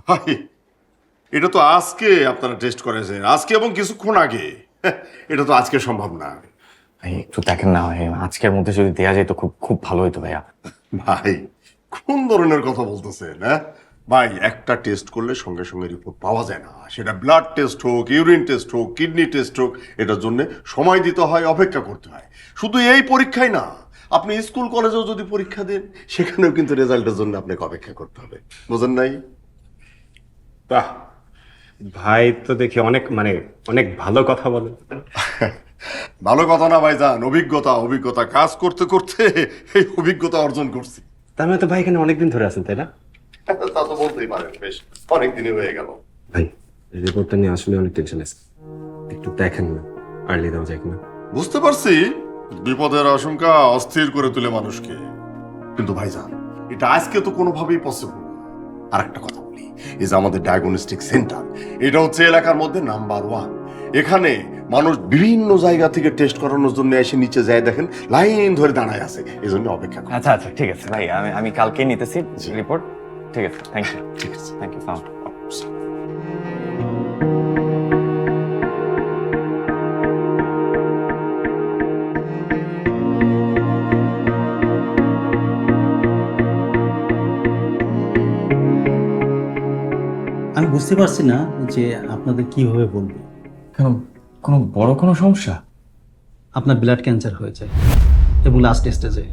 ভাই এটা তো আজকে আপনারা টেস্ট করেছেন, আজকে এবং কিছুক্ষণ আগে। এটা তো আজকে সম্ভব না। ভাই একটু দেখেন না ভাই, আজকের মধ্যে যদি দেয়া যায় তো খুব খুব ভালো হতো ভাইয়া। ভাই কোন ধরনের কথা বলতেছেন? হ্যাঁ ভাই, একটা টেস্ট করলে সঙ্গে সঙ্গে রিপোর্ট পাওয়া যায় না। সেটা ব্লাড টেস্ট হোক, ইউরিন টেস্ট হোক, কিডনি টেস্ট হোক, এটার জন্য সময় দিতে হয়, অপেক্ষা করতে হয়। শুধু এই পরীক্ষায় না, আপনি স্কুল কলেজেও যদি পরীক্ষা দেন সেখানেও কিন্তু রেজাল্টের জন্য আপনাকে অপেক্ষা করতে হবে। বোঝেন নাই? বাহ, ভাই তো দেখি অনেক অনেক ভালো কথা বলেন। ভালো কথা না ভাইজান, অভিজ্ঞতা। অভিজ্ঞতা কাজ করতে করতে এই অভিজ্ঞতা অর্জন করছি। তার মানে তো ভাই এখানে অনেকদিন ধরে আছেন, তাই না? তা তো বলতেই পারেন, বেশ অনেকদিনই হয়ে গেল। ভাই রিপোর্টটা নিয়ে আসলে অনেক টেনশন আছে, একটু দেখেন না, আর্লি দেওয়া যায় কিনা। বুঝতে পারছি, বিপদের আশঙ্কা অস্থির করে তুলে মানুষকে। কিন্তু ভাইজান, এটা আজকে তো কোনোভাবেই পসিবল না। আর একটা কথা বলি, এই যে আমাদের ডায়াগনস্টিক সেন্টার, এটা হচ্ছে এলাকার মধ্যে নাম্বার 1। এখানে মানুষ বিভিন্ন জায়গা থেকে টেস্ট করানোর জন্য এসে নিচে যায়, দেখেন লাইন ধরে দাঁড়ায় আছে, এই জন্য অপেক্ষা করে। আচ্ছা আচ্ছা ঠিক আছে ভাই, আমি কালকে নিতেছি রিপোর্ট। ঠিক আছে, থ্যাংক ইউ। ঠিক আছে, থ্যাংক ইউ। আমি বুঝতে পারছি না যে আপনাদের কিভাবে বলবো। কেন, কোনো বড় কোনো সমস্যা? আপনার ব্লাড ক্যান্সার হয়েছে এবং লাস্ট স্টেজে।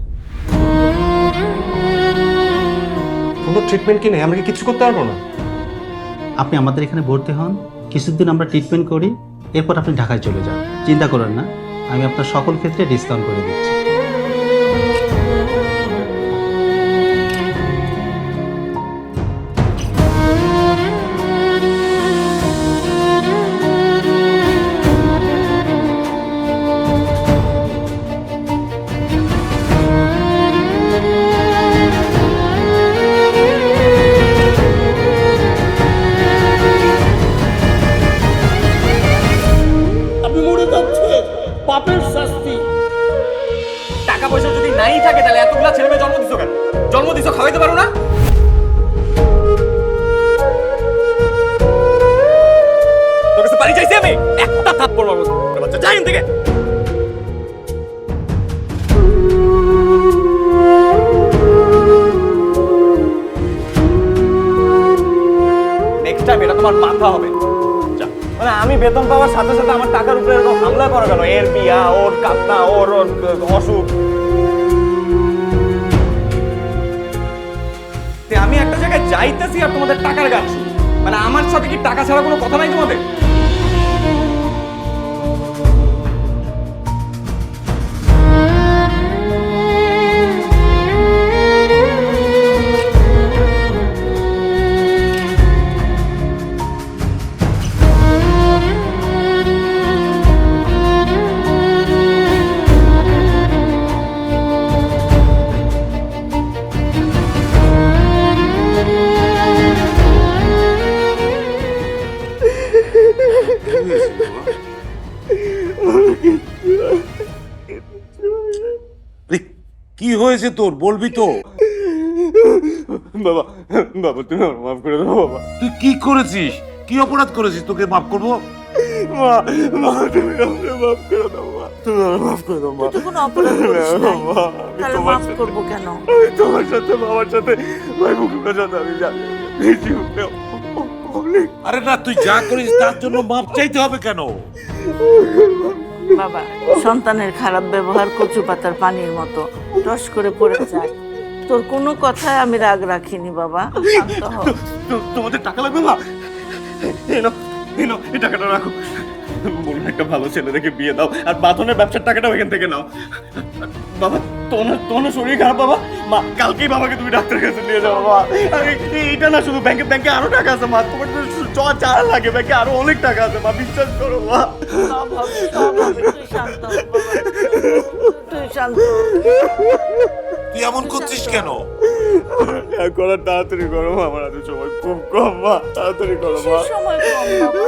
কোনো ট্রিটমেন্ট কি নেই? আমরা কি কিছু করতে পারবো না? আপনি আমাদের এখানে ভর্তি হন, কিছুদিন আমরা ট্রিটমেন্ট করি, এরপর আপনি ঢাকায় চলে যান। চিন্তা করেন না, আমি আপনার সকল ক্ষেত্রে ডিসকাউন্ট করে দিচ্ছি। আপনি মরে যাচ্ছেন, পাপের শাস্তি। টাকা পয়সা যদি নাই থাকে তাহলে এতগুলা ছেলে মেয়ে জন্ম দিছো কেন? জন্ম দিছো, খাওয়াইতে পারো না? তোর কাছে পানি চাইছি আমি? একটা থাপ্পড় মারবো বাচ্চা, যাই এখান থেকে। নেক্সট টাইম এটা তোমার মাথা হবে। মানে আমি বেতন পাওয়ার সাথে সাথে আমার টাকার উপরে এরকম হামলা করা কেন? এর বিয়া, ওর কান্না, ওর অসুখ। আমি একটা জায়গায় যাইতেছি আর তোমাদের টাকার গান শুনি। মানে আমার সাথে কি টাকা ছাড়া কোনো কথা নাই তোমাদের? কি হয়েছে তোর, বলবি তো? বাবা, বাবা তুমি আমার মাফ করে দাও বাবা। তুই কি করেছিস? কি অপরাধ করেছিস তোকে মাফ করবো? মা, মা তুমি আমাকে মাফ করে দাও মা। তুমি আমাকে মাফ করে দাও মা। তুই তো কোনো অপরাধ করিস নাই, তাহলে মাফ করবো কেন? আমি তোমার সাথে, বাবার সাথে, ভাই মুখের সাথে আমি জানি। আরে না, তুই যা করিস তার জন্য মাপ চাইতে হবে কেন? বাবা, সন্তানের খারাপ ব্যবহার কচু পাতার পানির মতো টস করে পড়ে যায়। তোর কোনো কথায় আমি রাগ রাখিনি বাবা, শান্ত হ। তোমাদের টাকা লাগবে মা? এনো এনো, এই টাকাটা রাখো। বলুন একটা ভালো ছেলে দেখে বিয়ে দাও, আর বাঁধনের ব্যবসার টাকাটাও এখান থেকে নাও। বাবা, তোমার শরীর খারাপ বাবা? মা, কালকেই বাবাকে তুমি ডাক্তারের কাছে নিয়ে যাও বাবা। আরে এইটা না, শুধু ব্যাংকে আরো টাকা আছে মা। তোমার তো চার লাগে, ব্যাংকে আরো অনেক টাকা আছে মা, বিশ্বাস করো মা। তুই শান্ত হ বাবা, তুই শান্ত। তুই এমন করছিস কেন? করো, তাড়াতাড়ি করো মা, আমার হাতে সময় খুব কম মা, তাড়াতাড়ি করো মা। সময় কম বাবা।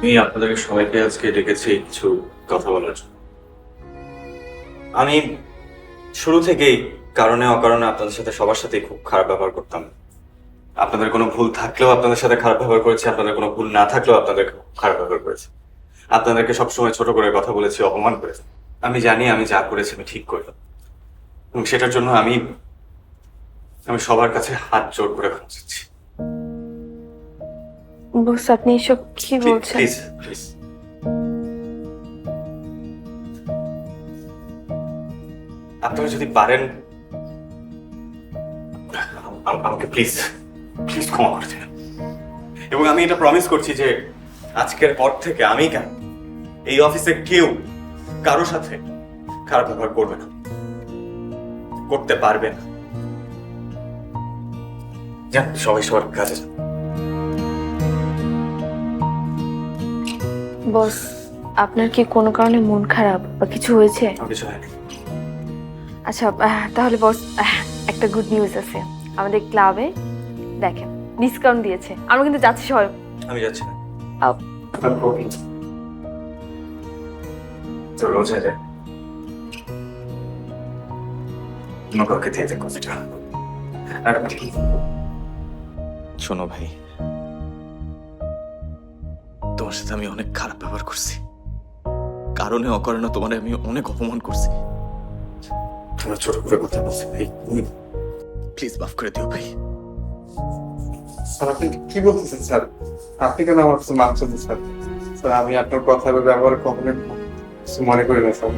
আমি আপনাদেরকে সবাইকে আজকে ডেকেছি কিছু কথা বলার জন্য। আমি শুরু থেকেই কারণে অকারণে আপনাদের সাথে সবার সাথেই খুব খারাপ ব্যবহার করতাম। আপনাদের কোনো ভুল থাকলেও আপনাদের সাথে খারাপ ব্যবহার করেছি, আপনাদের কোনো ভুল না থাকলেও আপনাদের খারাপ ব্যবহার করেছি। আপনাদেরকে সবসময় ছোট করে কথা বলেছি, অপমান করেছি। আমি জানি আমি যা করেছি আমি ঠিক করলাম, এবং সেটার জন্য আমি সবার কাছে হাত জোড় করে ক্ষমা চাচ্ছি। বস আপনি এসব কি বলছেন? প্লিজ প্লিজ, আপনারা যদি পারেন আমাকে প্লিজ প্লিজ ক্ষমা করে দিন। এবং আমি এটা প্রমিস করছি যে আজকের পর থেকে আমি কেন এই অফিসে কেউ কারো সাথে খারাপ ব্যবহার করবে না, করতে পারবে না। যান সবাই সবার কাজে যান। বস আপনার কি কোনো কারণে মন খারাপ বা কিছু হয়েছে? কিছু হয়নি। আচ্ছা তাহলে বস একটা গুড নিউজ আছে। আমাদের ক্লাবে দেখেন ডিসকাউন্ট দিয়েছে। আমরা কিন্তু যাচ্ছি সবাই। আমি যাচ্ছি না। আও। তো রোজ আছে কাউকে দিয়ে দেখ কফিটা। শোনো ভাই, তোমার সাথে আমি অনেক খারাপ ব্যবহার করছি, কারণে অকারণে তোমার আমি অনেক অপমান করছি। তোমার ছোট করে কথা বলছি ভাই, প্লিজ মাফ করে দিও ভাই। স্যার আপনি কি বলতেছেন স্যার? আপনি কেন আমার কাছে মাফ চাচ্ছেন স্যার? স্যার আমি আপনার কথা ব্যবহার কখনো কিছু মনে করি না স্যার।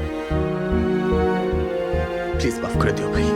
প্লিজ মাফ করে দিও ভাই।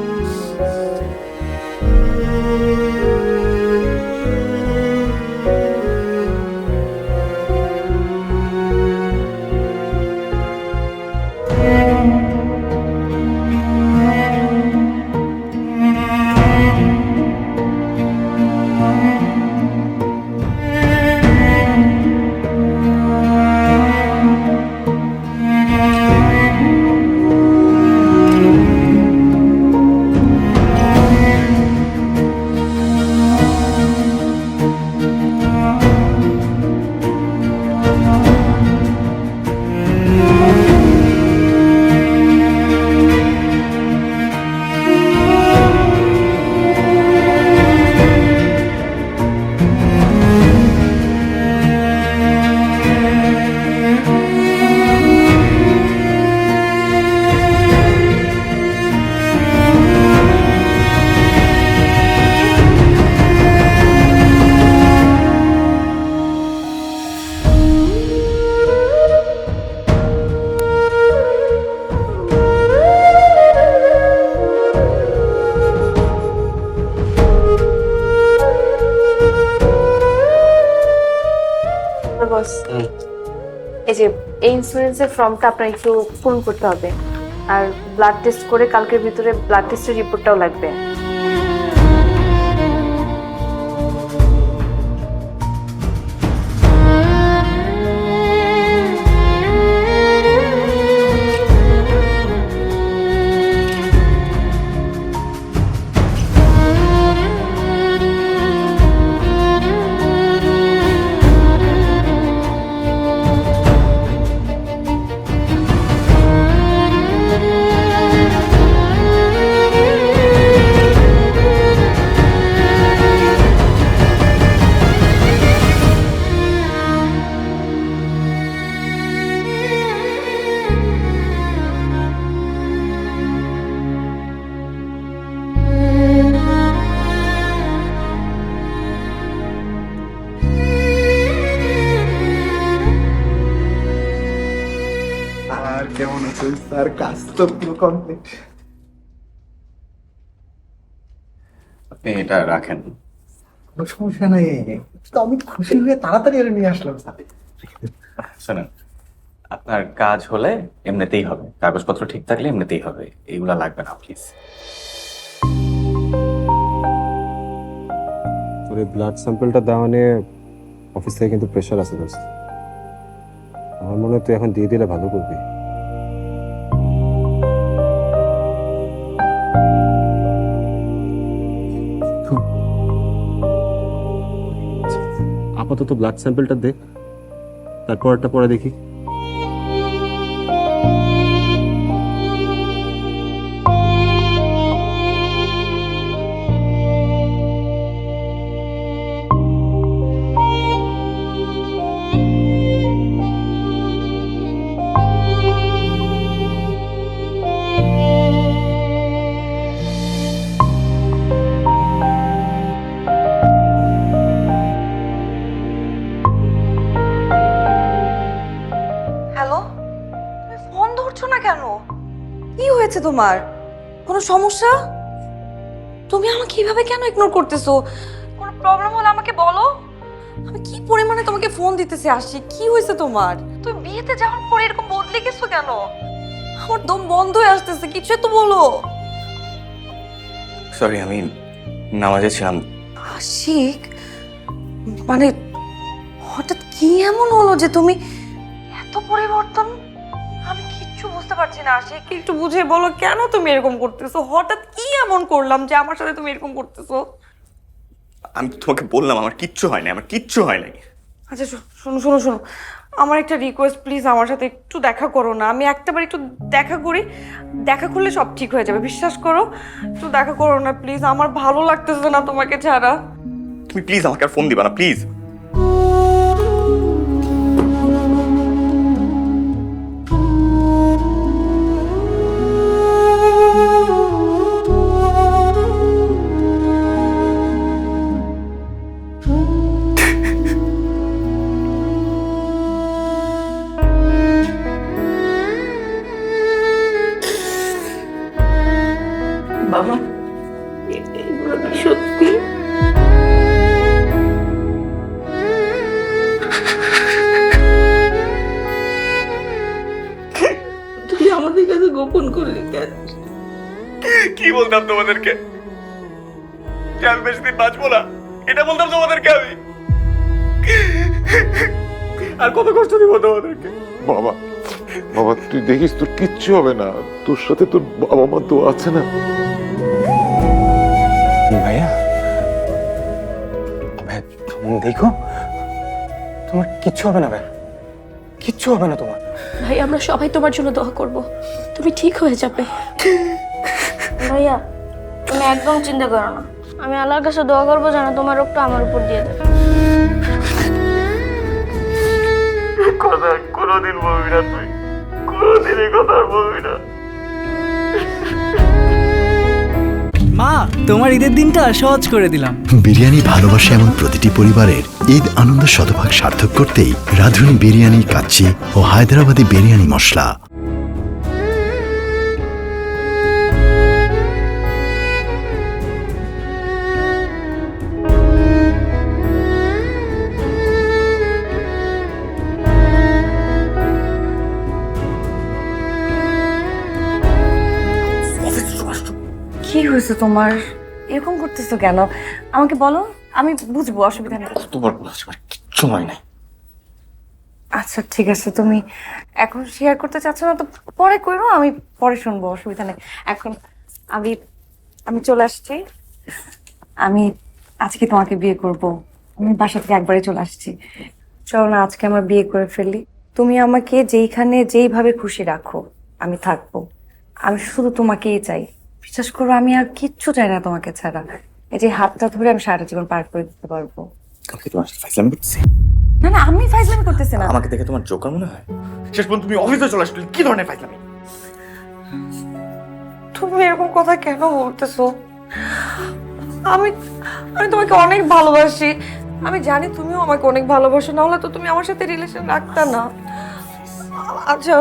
বস এই যে এই ইন্স্যুরেন্সের ফর্মটা আপনার একটু পূরণ করতে হবে, আর ব্লাড টেস্ট করে কালকের ভিতরে ব্লাড টেস্টের রিপোর্টটাও লাগবে। আর কেমন আছেন স্যার? কাজ তো পুরো কমপ্লিট। আপনি এটা রাখেন। কোনো সমস্যা নাই, তো আমি খুশি হয়ে তাড়াতাড়ি এর নিয়ে আসলাম স্যার। শোনেন, আপনার কাজ হলে এমনিতেই হবে, কাগজপত্র ঠিক থাকলে এমনিতেই হবে, এইগুলা লাগবে না প্লিজ। তোর ব্লাড স্যাম্পলটা দেওয়া নিয়ে অফিস থেকে কিন্তু প্রেশার আছে দোস্ত। আমার মনে হয় তুই এখন দিয়ে দিলে ভালো করবি। আপাতত ব্লাড স্যাম্পলটা দে, তারপরটা পড়া দেখি। হ্যালো, তুমি ফোন ধরছো না কেন? কি হয়েছে তোমার? কোনো সমস্যা? তুমি আমাকে কিভাবে কেন ইগনোর করতেছো? কোনো প্রবলেম হলে আমাকে বলো। আমি কি পরিমাণে তোমাকে ফোন দিতেছি আসি, কি হয়েছে তোমার? তুমি বিয়েতে যাওয়ার পরে এরকম বদলে গেছো কেন? আমার দম বন্ধ হয়ে আসতেছে, কিছু তো বলো। সরি, আমি নামাজে ছিলাম। আশিক, মানে হঠাৎ কি এমন হলো যে তুমি এত পরিবর্তন? আমি কিচ্ছু বুঝতে পারছি না আশিক, একটু বুঝে বলো কেন তুমি এরকম করতেছো? হঠাৎ কি এমন করলাম যে আমার সাথে তুমি এরকম করতেছো? আমি তোমাকে বললাম আমার কিচ্ছু হয় না, আমার কিচ্ছু হয় নাই। আচ্ছা শোনো শোনো শোনো, আমার একটা রিকোয়েস্ট, প্লিজ আমার সাথে একটু দেখা করো না। আমি একটাবার একটু দেখা করি, দেখা করলে সব ঠিক হয়ে যাবে, বিশ্বাস করো। একটু দেখা করো না প্লিজ, আমার ভালো লাগতেছে না তোমাকে ছাড়া। তুমি প্লিজ আমাকে আর ফোন দিবা না, প্লিজ। বাবা, এগুলো কি সত্যি? তুই আমাদের কাছে গোপন করলি কেন? কি বলতাম তোমাদেরকে যে আমি বেশি দিন বাঁচবো না? এটা বলতাম তোমাদেরকে আমি? আর কত কষ্ট দিব তোমাদেরকে? বাবা, বাবা তুই দেখিস তোর কিচ্ছু হবে না, তোর সাথে তোর বাবা মা তো আছে না। ভাইয়া, তুমি দেখো, তোমার কিচ্ছু হবে না ভাই, কিচ্ছু হবে না তোমার। ভাই, আমরা সবাই তোমার জন্য দোয়া করব, তুমি ঠিক হয়ে যাবে। ভাইয়া, তুমি একদম চিন্তা করো না, আমি আল্লাহর কাছে দোয়া করবো যেন তোমার রোগটা আমার উপর দিয়ে দেয়। কথা কোনোদিন বলবি না তুই, কোনোদিনই কথা বলবি না। মা, তোমার ঈদের দিনটা সহজ করে দিলাম। বিরিয়ানি ভালোবাসে এমন প্রতিটি পরিবারের ঈদ আনন্দ শতভাগ সার্থক করতেই রাঁধুনি বিরিয়ানি কাচ্চি ও হায়দ্রাবাদি বিরিয়ানি মশলা। কি হয়েছে তোমার? এরকম করতেছো কেন? আমাকে বলো, আমি বুঝবো, অসুবিধা নেই। তোমার কিচ্ছু হয় নাই। আচ্ছা ঠিক আছে, তুমি এখন শেয়ার করতে চাচ্ছ না তো পরে করো, আমি পরে শুনবো, অসুবিধা নেই। এখন আমি আমি চলে আসছি। আমি আজকে তোমাকে বিয়ে করব। আমি বাসা থেকে একবারে চলে আসছি। চলো না আজকে আমরা বিয়ে করে ফেলি। তুমি আমাকে যেইখানে যেইভাবে খুশি রাখো, আমি থাকবো। আমি শুধু তোমাকেই চাই, বিশ্বাস করো, আমি আর কিচ্ছু চাই না তোমাকে ছাড়া। এই যে হাতটা ধরে আমি সারা জীবন পার করে দিতে পারবো। আমাকে তোমার সাথে ফাইজলামি করতেছি? না না, আমি ফাইজলামি করতেছি না। আমাকে দেখে তোমার জোকার মনে হয়? শেষ পর্যন্ত তুমি অফিসে চলে আসলে কি ধরনের ফাইজলামি? তুমি এরকম কথা কেন বলতেছো? আমি আমি তোমাকে অনেক ভালোবাসি। আমি জানি তুমিও আমাকে অনেক ভালোবাসো, না হলে তো তুমি আমার সাথে রিলেশন রাখতা না। আচ্ছা,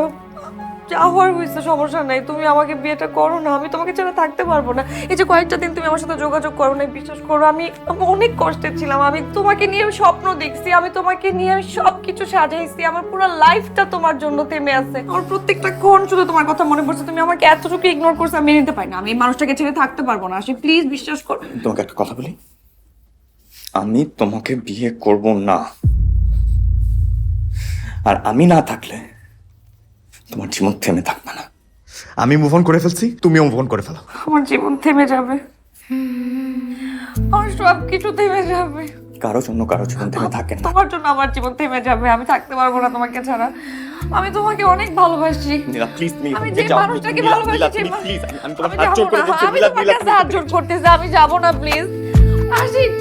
যা হওয়ার হয়েছে, সমস্যা নাই। তুমি আমাকে বিয়েটা করো না, আমি তোমাকে ছাড়া থাকতে পারবো না। এই যে কয়েকটা দিন তুমি আমার সাথে যোগাযোগ করো না, বিশ্বাস করো, আমি অনেক কষ্টে ছিলাম। আমি তোমাকে নিয়ে স্বপ্ন দেখছি, আমি তোমাকে নিয়ে আমি সবকিছু সাজাইছি। আমার পুরো লাইফটা তোমার জন্য থেমে আছে। আমার প্রত্যেকটা ক্ষণ শুধু তোমার কথা মনে পড়ছে। তুমি আমাকে এতটুকু ইগনোর করছো, আমি নিতে পারি না। আমি এই মানুষটাকে ছেড়ে থাকতে পারবো না। আসি প্লিজ বিশ্বাস করো। তোমাকে একটা কথা বলি, আমি তোমাকে বিয়ে করব না। আর আমি না থাকলে তোমার জীবন থেমে থাকবে না। আমি মুভ অন করে ফেলছি, তুমিও মুভ অন করে ফেলো। আমার জীবন থেমে যাবে, আমার সব কিছু থেমে যাবে। কারো জন্য কারো জীবন থেমে থাকে না। তোমার জন্য আমার জীবন থেমে যাবে, আমি থাকতে পারবো না তোমাকে ছাড়া। আমি তোমাকে অনেক ভালোবাসি। নীলা প্লিজ, আমি যে মানুষটাকে ভালোবাসি, প্লিজ, আমি তোমার আমি হাত জোর যাবো করে না, বলছি আমি নীলা, তোমার নীলা, কাছে হাত জোর করতেছি, আমি যাবো না প্লিজ। আশিক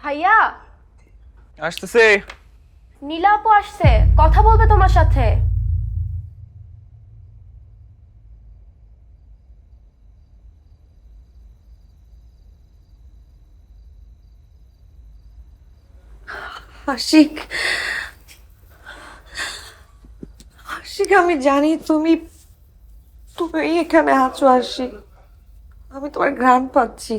ভাইয়া, আসতেছে। নীলা আপু আসছে, কথা বলবে তোমার সাথে। আশিক, আশিক আমি জানি তুমি তুমি এখানে আছো আশিক। আমি তোমার ঘ্রাণ পাচ্ছি।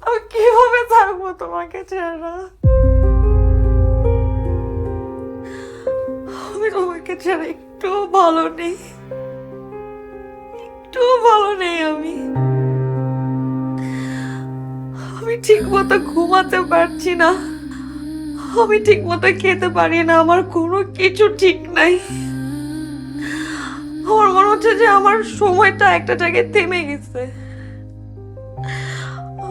আমি কিভাবে থাকবো তোমাকে ছাড়া? আমি তোমাকে ছাড়া একটু ভালো নেই, একটু ভালো নেই। আমি ঠিক মতো ঘুমাতে পারছি না, আমি ঠিক মতো খেতে পারি না, আমার কোনো কিছু ঠিক নাই। আমার মনে হচ্ছে যে আমার সময়টা একটা জায়গায় থেমে গেছে,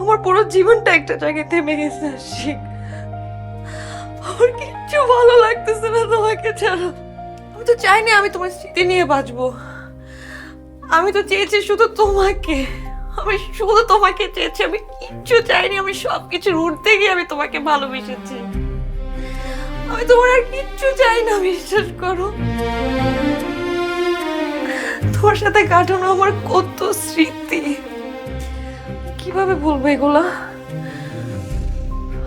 আমার পুরো জীবনটা একটা জায়গায় থেমে গেছে আশিক। আমার কিচ্ছু ভালো লাগতেছে না তোমাকে ছাড়া। আমি তো চাইনি আমি তোমার স্মৃতি নিয়ে বাঁচবো, আমি তো চেয়েছি শুধু তোমাকে, আমি শুধু তোমাকে চেয়েছি, আমি কিচ্ছু চাইনি। আমি সবকিছুর উঠতে গিয়ে আমি তোমাকে ভালোবেসেছি, আমি তোমার আর কিচ্ছু চাই না, বিশ্বাস করো। তোমার সাথে কাটানো আমার কত স্মৃতি, কিভাবে বলবো এগুলা?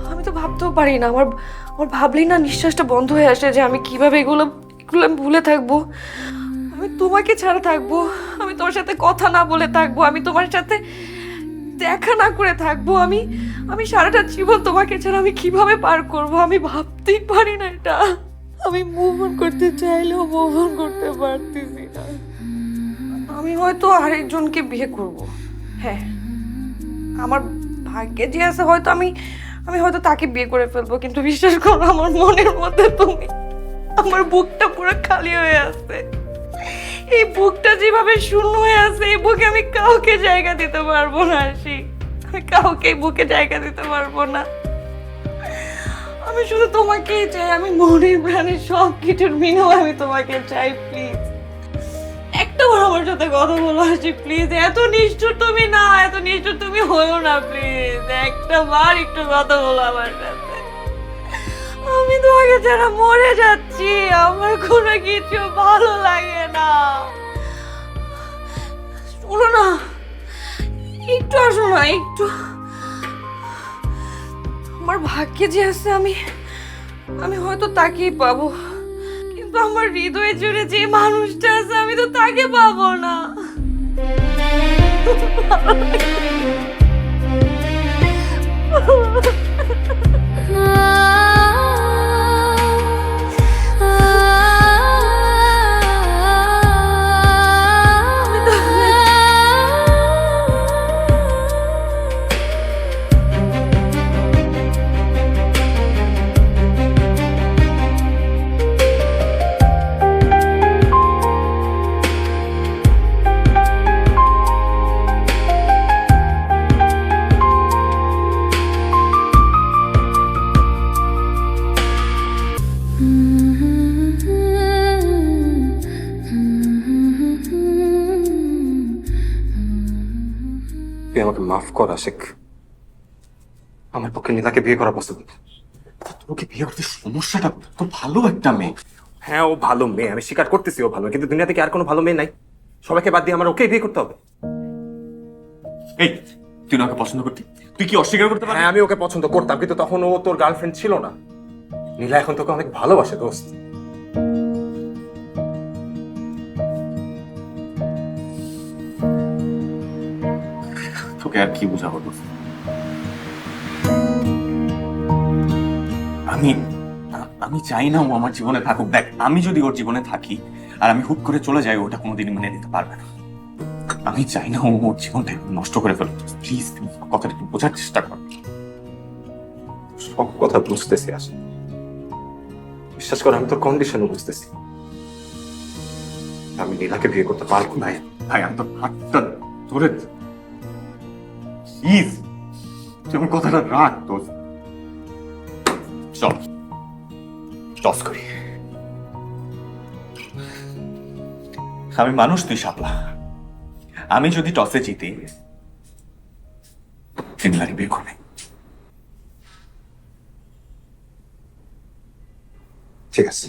আমি তো ভাবতেও পারি না, আমার ভাবলেই না নিঃশ্বাসটা বন্ধ হয়ে আসে যে আমি কিভাবে এগুলো ভুলে থাকবো। আমি তোমাকে ছাড়া থাকবো, আমি তোমার সাথে কথা না বলে থাকবো, আমি তোমার সাথে দেখা না করে থাকবো, আমি সারাটা জীবন তোমাকে ছাড়া আমি কিভাবে পার করবো? আমি ভাবতেই পারি না এটা। আমি মুভ অন করতে চাইলেও মুভ অন করতে পারতেছি না। আমি হয়তো আরেকজনকে বিয়ে করব, হ্যাঁ আমার ভাগ্যে যে আছে, হয়তো আমি হয়তো তাকে বিয়ে করে ফেলবো, কিন্তু বিশ্বাস করো আমার মনের মধ্যে তুমি, আমার বুকটা পুরো খালি হয়ে আছে। এই বুকটা যেভাবে শূন্য হয়ে আছে, এই বুকে আমি কাউকে জায়গা দিতে পারবো না আশিক, আমি কাউকে বুকে জায়গা দিতে পারবো না। আমি শুধু তোমাকেই চাই, আমি মনে প্রাণে সব কিছুর বিনিময়ে আমি তোমাকে চাই। প্লিজ একটাবার আমার সাথে কথা বলো আশিক, প্লিজ। এত নিষ্ঠুর তুমি না, এত নিষ্ঠুর তুমি হয়েও না, প্লিজ একটাবার একটু কথা বলো আমার সাথে। আমি তোমাকে ছাড়া মরে যাচ্ছি, আমার কোনো কিছু ভালো লাগে না। শোনো না, একটু আসো না, একটু। আমার ভাগ্যে যে আছে, আমি হয়তো তাকেই পাবো, কিন্তু আমার হৃদয়ে জুড়ে যে মানুষটা আছে আমি তো তাকে পাবো না। কর আশিক, আমার পক্ষে নীলাকে বিয়ে করা পসিবল। তোকে বিয়ে করতে সমস্যাটা কোথায়? তো ভালো একটা মেয়ে। হ্যাঁ ও ভালো মেয়ে, আমি স্বীকার করতেছি ও ভালো, কিন্তু দুনিয়া থেকে আর কোনো ভালো মেয়ে নাই। সবাইকে বাদ দিয়ে আমার ওকে বিয়ে করতে হবে। এই তুই না ওকে পছন্দ করতি, তুই কি অস্বীকার করতে পারবি? হ্যাঁ আমি ওকে পছন্দ করতাম, কিন্তু তখন ও তোর গার্লফ্রেন্ড ছিল না। নীলা এখন তোকে অনেক ভালোবাসে দোস্ত। তোকে আর কি বোঝাবো দোস্ত? আমি চাই না ও আমার জীবনে থাকুক। দেখ আমি যদি ওর জীবনে থাকি আর আমি হুট করে চলে যাই, ওটা কোনোদিন মেনে নিতে পারবে না। আমি চাই না ও ওর জীবনটা নষ্ট করে ফেলো। প্লিজ তুমি কথাটা একটু বোঝার চেষ্টা কর। সব কথা বুঝতেছি আসলে, বিশ্বাস কর আমি তোর কন্ডিশনও বুঝতেছি। আমি নীলাকে বিয়ে করতে পারবো না। ভাই আমি তো হাতটা ধরে, প্লিজ তুই আমার কথাটা রাখ দোস্ত। চল টস করি। আমি মানুষ, তুই শাপলা। আমি যদি টসে জিতি নীলাকে বিয়ে করবে। ঠিক আছে,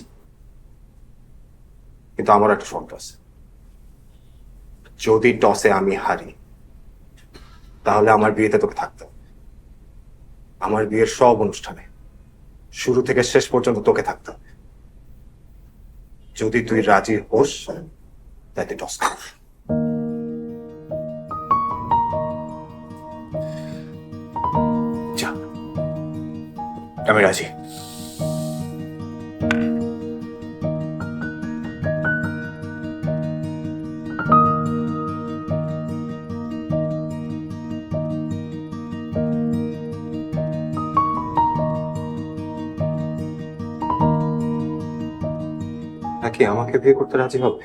কিন্তু আমার একটা শর্ত আছে। যদি টসে আমি হারি তাহলে আমার বিয়েতে তোকে থাকতে হবে। আমার বিয়ের সব অনুষ্ঠানে শুরু থেকে শেষ পর্যন্ত তোকে থাকতে হবে। যদি তুই রাজি হোস তাতে টস কর। যা, আমি রাজি। নাকি আমাকে বিয়ে করতে রাজি হবে?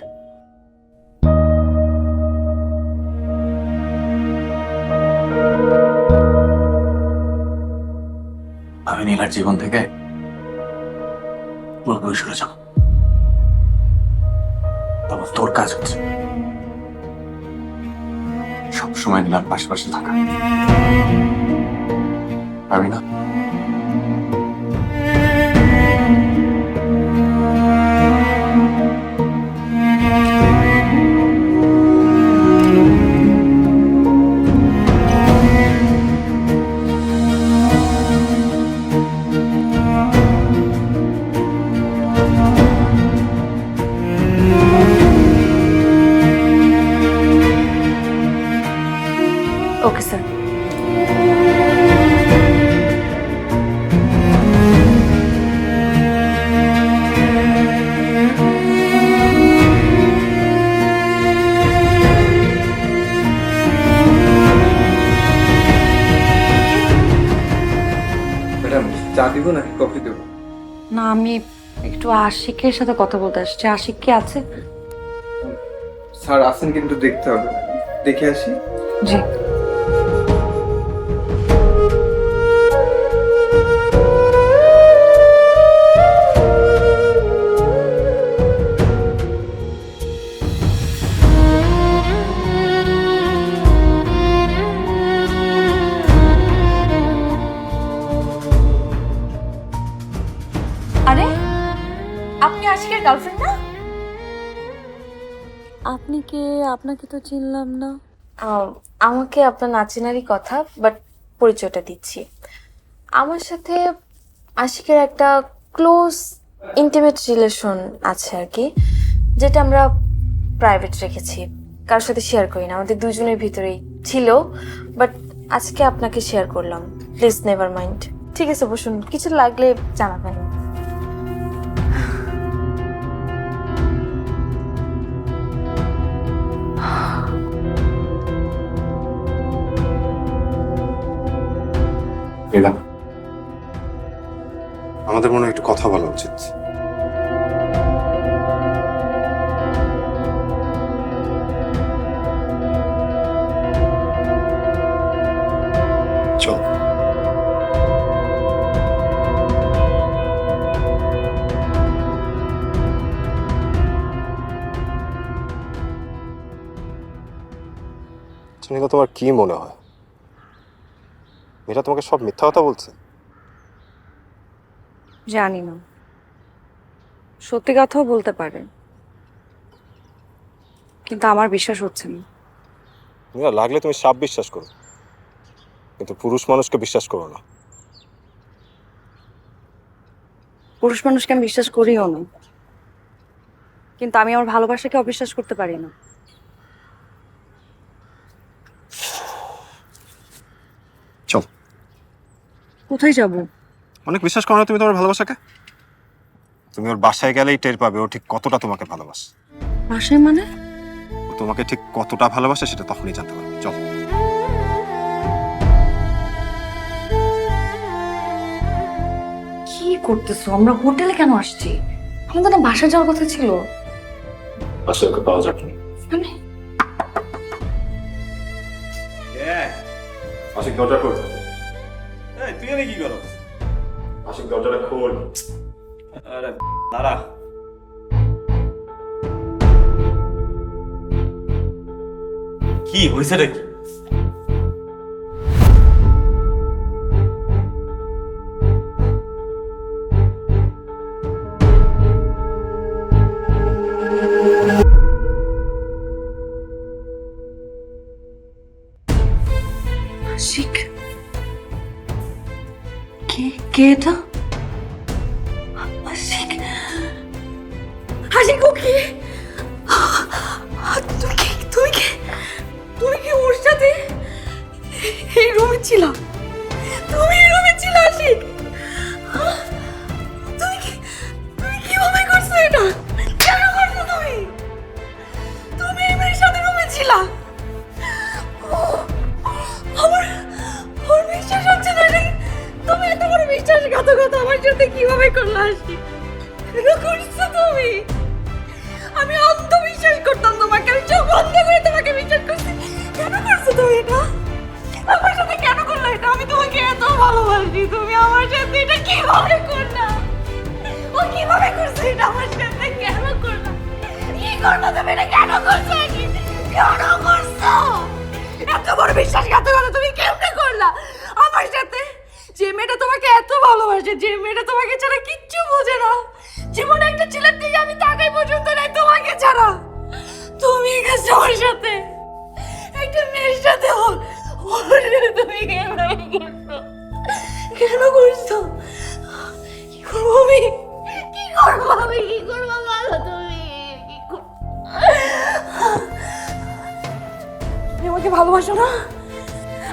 আমি নীলার জীবন থেকে পুরোপুরি সরে যাব। তবে তোর কাজ হচ্ছে সবসময় নীলার পাশে থাকা। পারবি না? Okay sir. ম্যাডাম চা দিব নাকি কফি দেবো? না, আমি একটু আশিকের সাথে কথা বলতে আসছি। আশিক কি আছে? স্যার আসেন, কিন্তু দেখতে হবে। দেখে আসি। জি। আরে আপনি আশিকের গার্লফ্রেন্ড না? আপনি কে? আপনাকে তো চিনলাম না। আমাকে আপনার নাচিনারই কথা, বাট পরিচয়টা দিচ্ছি। আমার সাথে আশিকের একটা ক্লোজ ইন্টিমেট রিলেশন আছে আর কি, যেটা আমরা প্রাইভেট রেখেছি, কারোর সাথে শেয়ার করি না। আমাদের দুজনের ভিতরেই ছিল, বাট আজকে আপনাকে শেয়ার করলাম। Please never mind. ঠিক আছে বসুন, কিছু লাগলে জানাবেন। আমাদের মনে হয় একটু কথা বলা উচিত। চল। নীলা, তোমার কি মনে হয় মেয়েটা তোমাকে সব মিথ্যা কথা বলছে? জানি না, সত্যি কথাও বলতে পারে, কিন্তু আমার বিশ্বাস হচ্ছে না। মীরা, লাগলে তুমি সাপ বিশ্বাস করো, কিন্তু পুরুষ মানুষকে বিশ্বাস করো না। পুরুষ মানুষকে আমি বিশ্বাস করিও না, কিন্তু আমি আমার ভালোবাসাকে অবিশ্বাস করতে পারি না। চল। কোথায় যাব? অনেক বিশ্বাস করো না তুমি তোমার ভালোবাসাকে? তুমি ওর বাসায় গেলেই টের পাবে ও ঠিক কতটা তোমাকে ভালোবাসে। বাসায় মানে? ও তোমাকে ঠিক কতটা ভালোবাসে সেটা তখনই জানতে পারবে। চল। কি করতেছো? আমরা হোটেলে কেন আসছি? আমাদের না বাসায় যাওয়ার কথা ছিল। বাসায় ওকে পাওয়া যাবে না। মানে আশিক, দরজা খোল। তুই এনে কি করো? আশিক, দরজাটা খোল। আরে দাঁড়া। কি হয়েছে রে? কি আশিক, কে কে এটা? আশিক, আশিক ও কি? তুমি কি তুমি কি তুমি কি ওর সাথে এই রুমে ছিল? তুমি এই রুমে ছিল আশিক? তুমি কিভাবে করছো এটা? কেন করছো তুমি? তুমি এই মেয়ের সাথে রুমে ছিল? আমার বিশ্বাস হচ্ছে না রে। তুমি এত বড় বিশ্বাসঘাতকতা আমার সাথে কিভাবে করলে আশিক? কেন করছো তুমি? আমি অন্ধ বিশ্বাস করতাম তোমাকে, আমি চোখ বন্ধ করে তোমাকে বিশ্বাস করছি। কেন করছো তুমি এটা? আমার সাথে কেন করলে এটা? আমি তোমাকে এত ভালোবাসি, তুমি আমার সাথে এটা কিভাবে করলা? ও কিভাবে করছো এটা আমার সাথে? কেন করলা? কি করলা তুমি এটা? কেন করছো? কেন করছো? এত বড় বিশ্বাসঘাতকতা তুমি কেমনে করলা আমার সাথে? যে মেয়েটা তোমাকে এত ভালোবাসে, যে মেয়েটা তোমাকে ছাড়া কিচ্ছু বোঝে না, জীবনে একটা ছেলের দিকে আমি তাকাই পর্যন্ত নাই তোমাকে ছাড়া, তুমি গেছো আমার সাথে একটা মেয়ের সাথে। তুমি কেন করছো? কি করবো আমি? কি করবো আমি? কি করবো বলো তুমি? কি করবো? তুমি আমাকে ভালোবাসো না?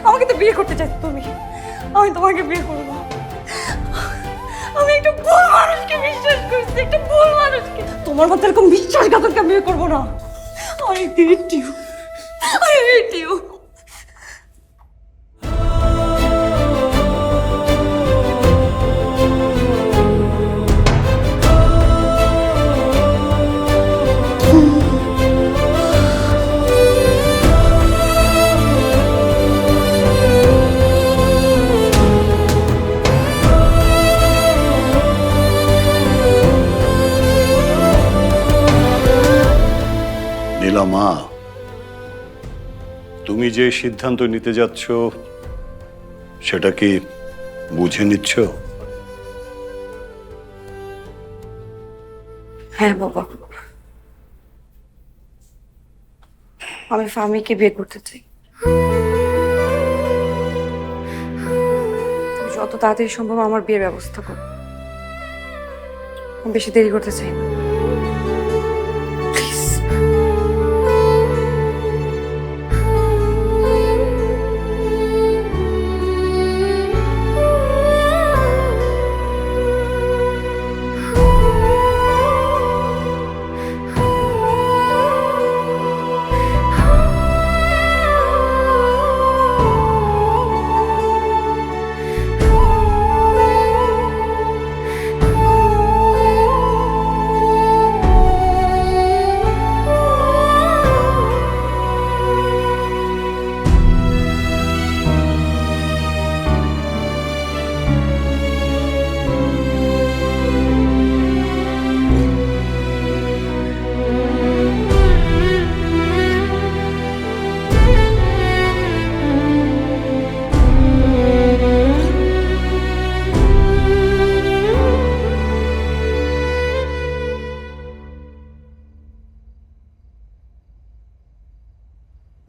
আমাকে তো বিয়ে করতে চাইছো তুমি, আমি তোমাকে বিয়ে করবো। আমি একটা ভুল মানুষকে বিশ্বাস করছি, একটা ভুল মানুষকে। তোমার মতো এরকম বিশ্বাসঘাতককে বিয়ে করবো না। I hate you. I hate you. মা, তুমি যে সিদ্ধান্ত নিতে যাচ্ছ সেটা কি বুঝে নিচ্ছ? হ্যাঁ বাবা, আমি ফাহমিকে বিয়ে করতে চাই। তুমি যত তাড়াতাড়ি সম্ভব আমার বিয়ের ব্যবস্থা করো, আমি বেশি দেরি করতে চাই না।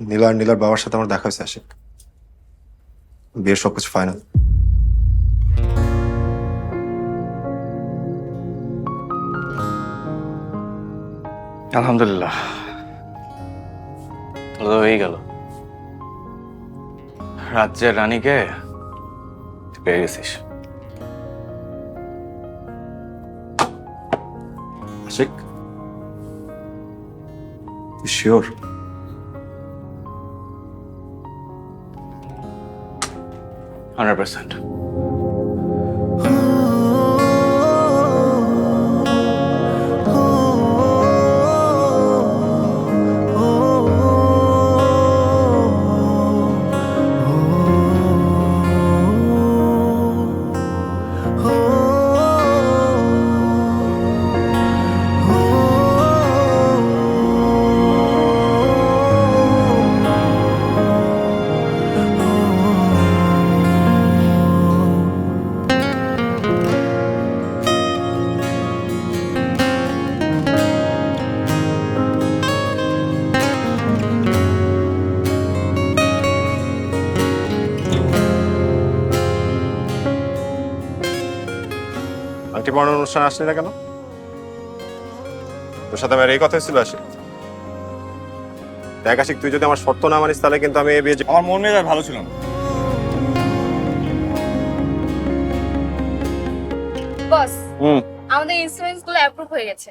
নীলা আর নীলার বাবার সাথে আমার দেখা হয়েছে আশিক। বিয়ের সবকিছু ফাইনাল। আলহামদুলিল্লাহ, তাহলে তো হয়েই গেল। রাজ্যের রানীকে তুই পেয়ে গেছিস। আশিক, শিওর? 100%। আংটি পড়ানোর অনুষ্ঠানে আসলি না কেন? তোর সাথে আমার এই কথা ছিল আশিক। দেখ আশিক, তুই যদি আমার শর্ত না মানিস তাহলে কিন্তু আমি এই বিয়ে আমার মন মেজাজ ভালো ছিল না। বস, আমাদের ইন্স্যুরেন্স গুলো অ্যাপ্রুভ হয়ে গেছে।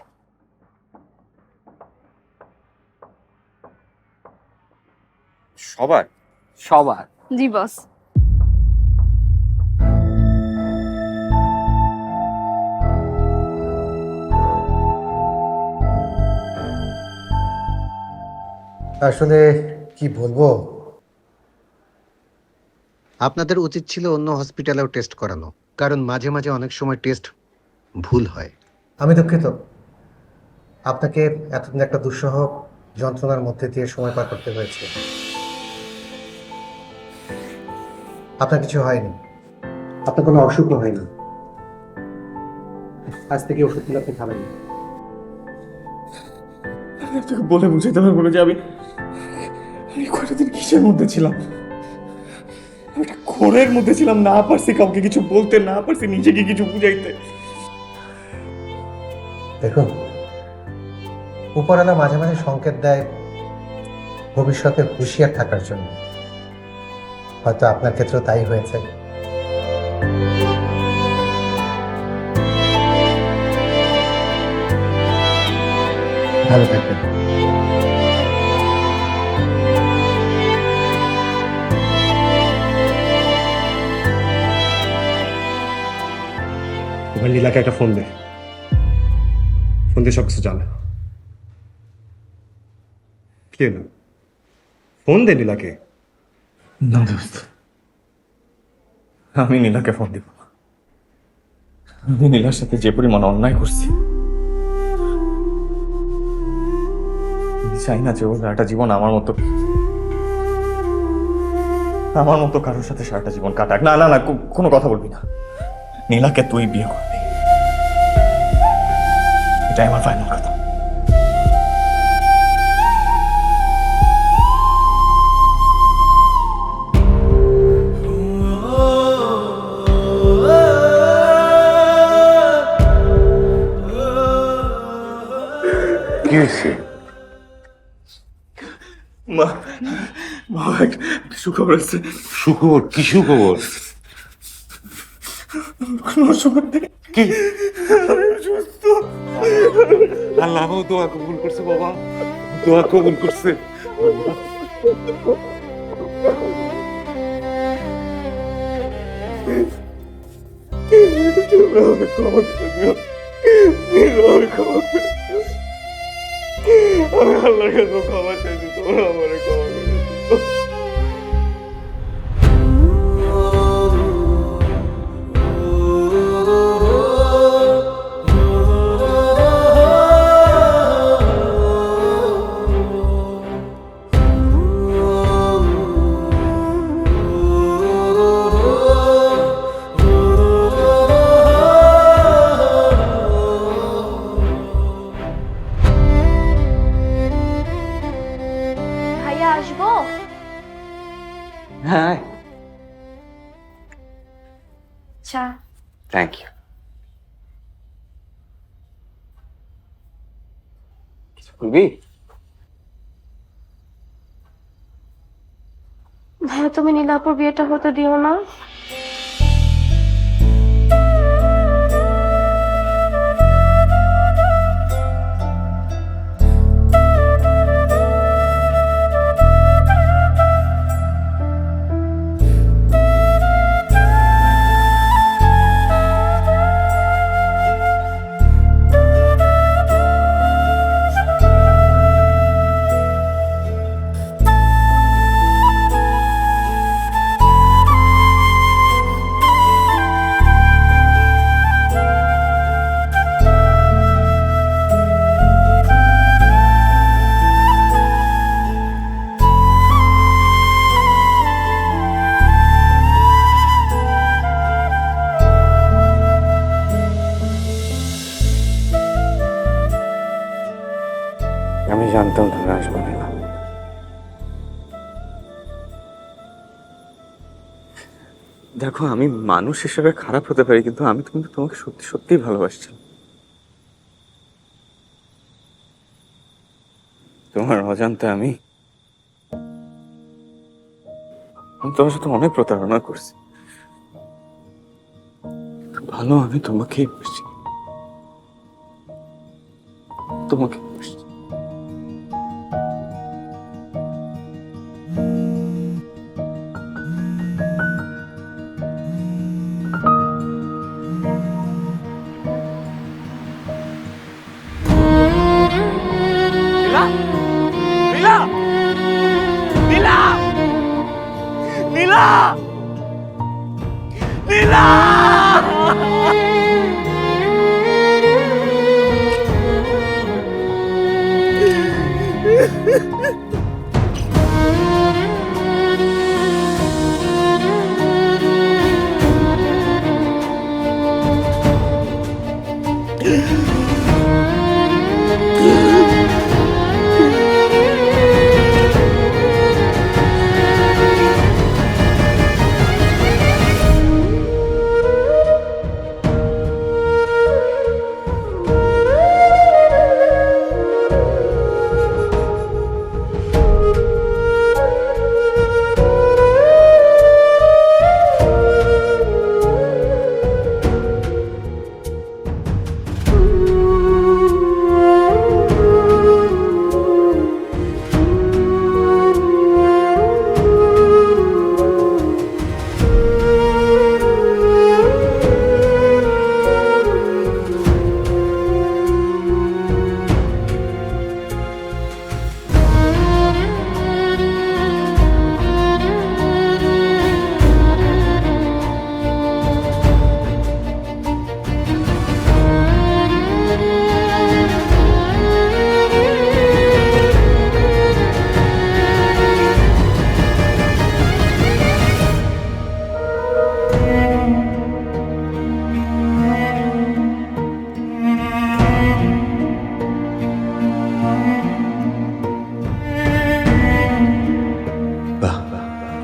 সবার? সবার। জি বস। আসলে কি বলবো, আপনাদের উচিত ছিল অন্য হসপিটালেও টেস্ট করানো, কারণ মাঝে মাঝে অনেক সময় টেস্ট ভুল হয়। আমি দুঃখিত, আপনাকে এতদিন একটা দুঃসহ যন্ত্রণার মধ্যে দিয়ে সময় পার করতে হয়েছে। আপনার কিছু হয়নি, আপনার কোনো অসুখও হয়নি। আজ থেকে ওষুধগুলো আপনি খাবেন। তোকে বলে বুঝাইতে পারবো না যে আমি কয়টা দিন কিসের মধ্যে ছিলাম। আমি একটা ঘোরের মধ্যে ছিলাম, না পারছি কাউকে কিছু বলতে, না পারছি নিজেকে কিছু বুঝাইতে। দেখুন, উপরওয়ালা মাঝে মাঝে সংকেত দেয় ভবিষ্যতে হুঁশিয়ার থাকার জন্য। হয়তো আপনার ক্ষেত্রেও তাই হয়েছে। ভালো থাকবেন। এবার নীলাকে একটা ফোন দে, ফোন দিয়ে সবকিছু জানে। কি হলো? ফোন দে নীলাকে। না দোস্ত, আমি নীলাকে ফোন দিব না। আমি নীলার সাথে যে পরিমাণ অন্যায় করছি, আমি চাই না যে ওর সারাটা জীবন আমার মতো কারোর সাথে সারাটা জীবন কাটাক। না না না, কোনো কথা বলবি না। নীলাকে তুই বিয়ে করবি, এটাই আমার ফাইনাল কথা। কি হয়েছে? মা, মা একটা সুখবর আছে। সুখবর? কি সুখবর? কোনো সুখবর নেই। কি? আমি সুস্থ। আল্লাহ দোয়া কবুল করছে বাবা, দোয়া কবুল করছে। আমি আল্লাহর কাছে ক্ষমা চাইছি, তোমরা আমার ক্ষমা করে দিও। হ্যাঁ, চা। Thank you. কিছু বলবি? ভাইয়া তুমি নীলাপুর বিয়েটা হতে দিও না। আমি জানতাম তুমি আসবে না। দেখো, আমি মানুষ হিসেবে খারাপ হতে পারি, কিন্তু আমি কিন্তু তোমাকে সত্যি সত্যিই ভালোবাসছি। তোমার অজান্তে আমি তোমার সাথে অনেক প্রতারণা করছি। ভালো, আমি তোমাকেই বুঝছি, তোমাকে বুঝছি।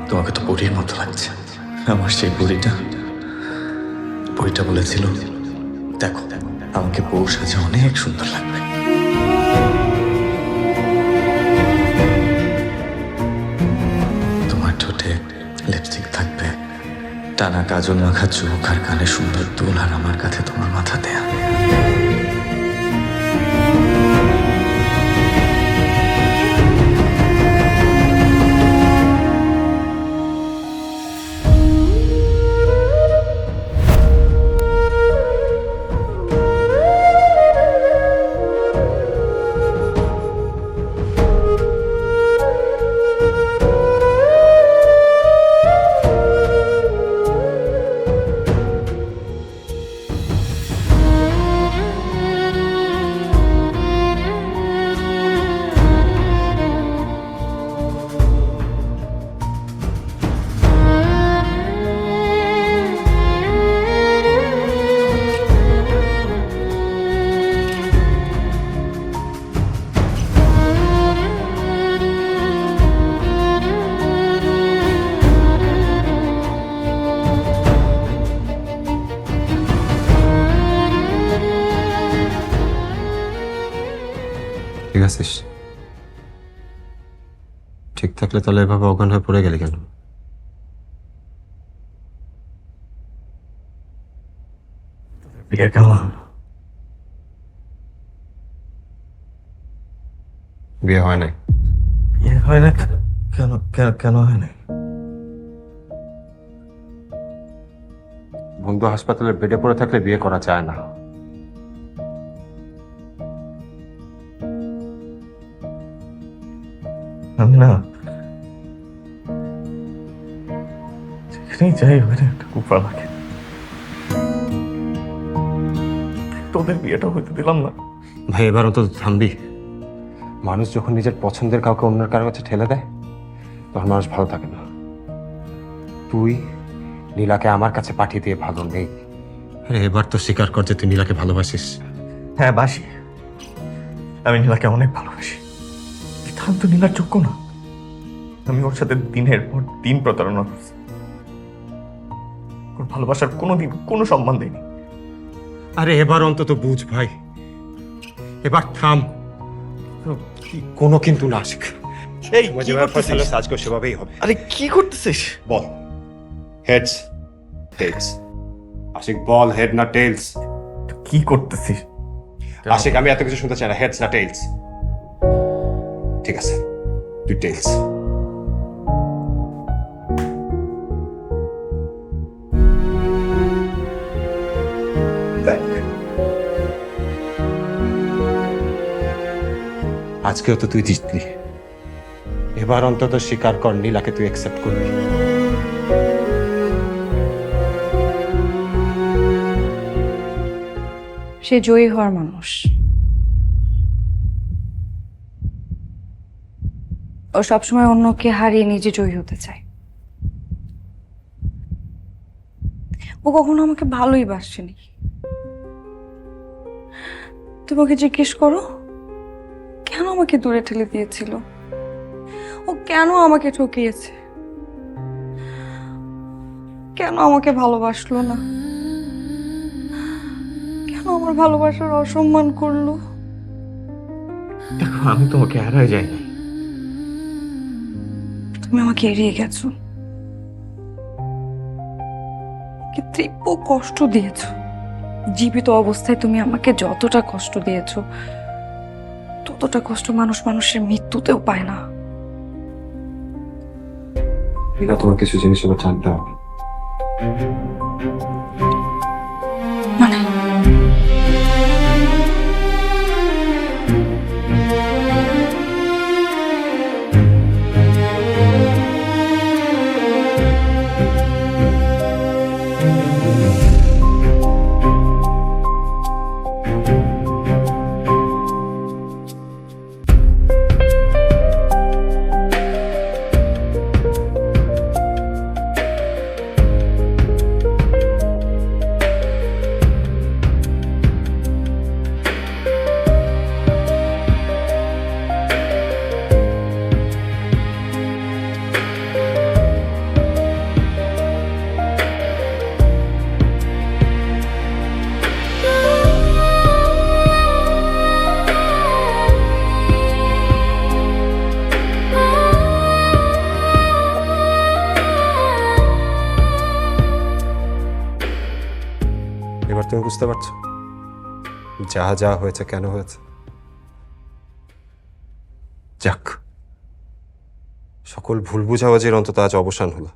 তোমাকে তো পরীর মতো লাগছে। আমার সেই পরীটা বলেছিল, দেখো আমাকে বউ সাজে অনেক সুন্দর লাগবে। তোমার ঠোঁটে লিপস্টিক থাকবে, টানা কাজল মাখা চোখ আর কানে সুন্দর দুল, আর আমার কাছে তোমার মাথা দেয়া। আছিস? ঠিক থাকলে তাহলে এভাবে অজ্ঞান হয়ে পড়ে গেলি কেন? বিয়ে কেমন? বিয়ে হয় নাই। বিয়ে হয় না কেন? কেন হয় না? বন্ধু হাসপাতালের বেডে পড়ে থাকলে বিয়ে করা যায় না। আমি না যেখানেই যাই ওখানে একটা কুপা লাগে। তোদের বিয়েটা হইতে দিলাম না। ভাই এবার অন্তত থামবি। মানুষ যখন নিজের পছন্দের কাউকে অন্যের কারো কাছে ঠেলে দেয় তখন মানুষ ভালো থাকে না। তুই নীলাকে আমার কাছে পাঠিয়ে দিয়ে ভালো নেই। আরে এবার তো স্বীকার কর যে তুই নীলাকে ভালোবাসিস। হ্যাঁ বাসি, আমি নীলাকে অনেক ভালোবাসি। আমি তো নীলার যোগ্য না। আমি ওর সাথে দিনের পর দিন প্রতারণা করছি। ওর ভালোবাসার কোনোদিন কোনো সম্মান দেয়নি। আরে এবার অন্তত বুঝ ভাই, এবার থাম। কোনো কিন্তু না আশিক। এই যেভাবে ফয়সালা আজকে সেভাবেই হবে। আরে কি করতেছিস? বল হেডস টেলস। আশিক বল হেড না টেলস। কি করতেছিস? আশিক আমি এত কিছু শুনতে চাই না, হেডস না টেলস। ঠিক আছে তুই টেলস। আজকেও তো তুই জিতলি, এবার অন্তত স্বীকার কর নীলাকে তুই অ্যাকসেপ্ট করবি। সে জয়ী হওয়ার মানুষ। ও সবসময় অন্যকে হারিয়ে নিজে জয়ী হতে চায়। ও কখনো আমাকে ভালোই বাসেনি। তোমাকে জিজ্ঞেস করো কেন আমাকে দূরে ঠেলে দিয়েছিল? ও কেন আমাকে ঠকিয়েছে? কেন আমাকে ভালোবাসলো না? কেন আমার ভালোবাসার অসম্মান করলো? দেখো আমি তোমাকে হারাই যাই না। তুমি আমাকে এড়িয়ে গেছো, কি তীব্র কষ্ট দিয়েছো। জীবিত অবস্থায় তুমি আমাকে যতটা কষ্ট দিয়েছো ততটা কষ্ট মানুষ মানুষের মৃত্যুতেও পায় না। নীলা তোমার কিছু জিনিস এবার জানতে হবে। মানে এবার তুমি বুঝতে পারছো যা যা হয়েছে কেন হয়েছে? যাক, সকল ভুল বুঝাবুঝির অন্তত আজ অবসান হলো।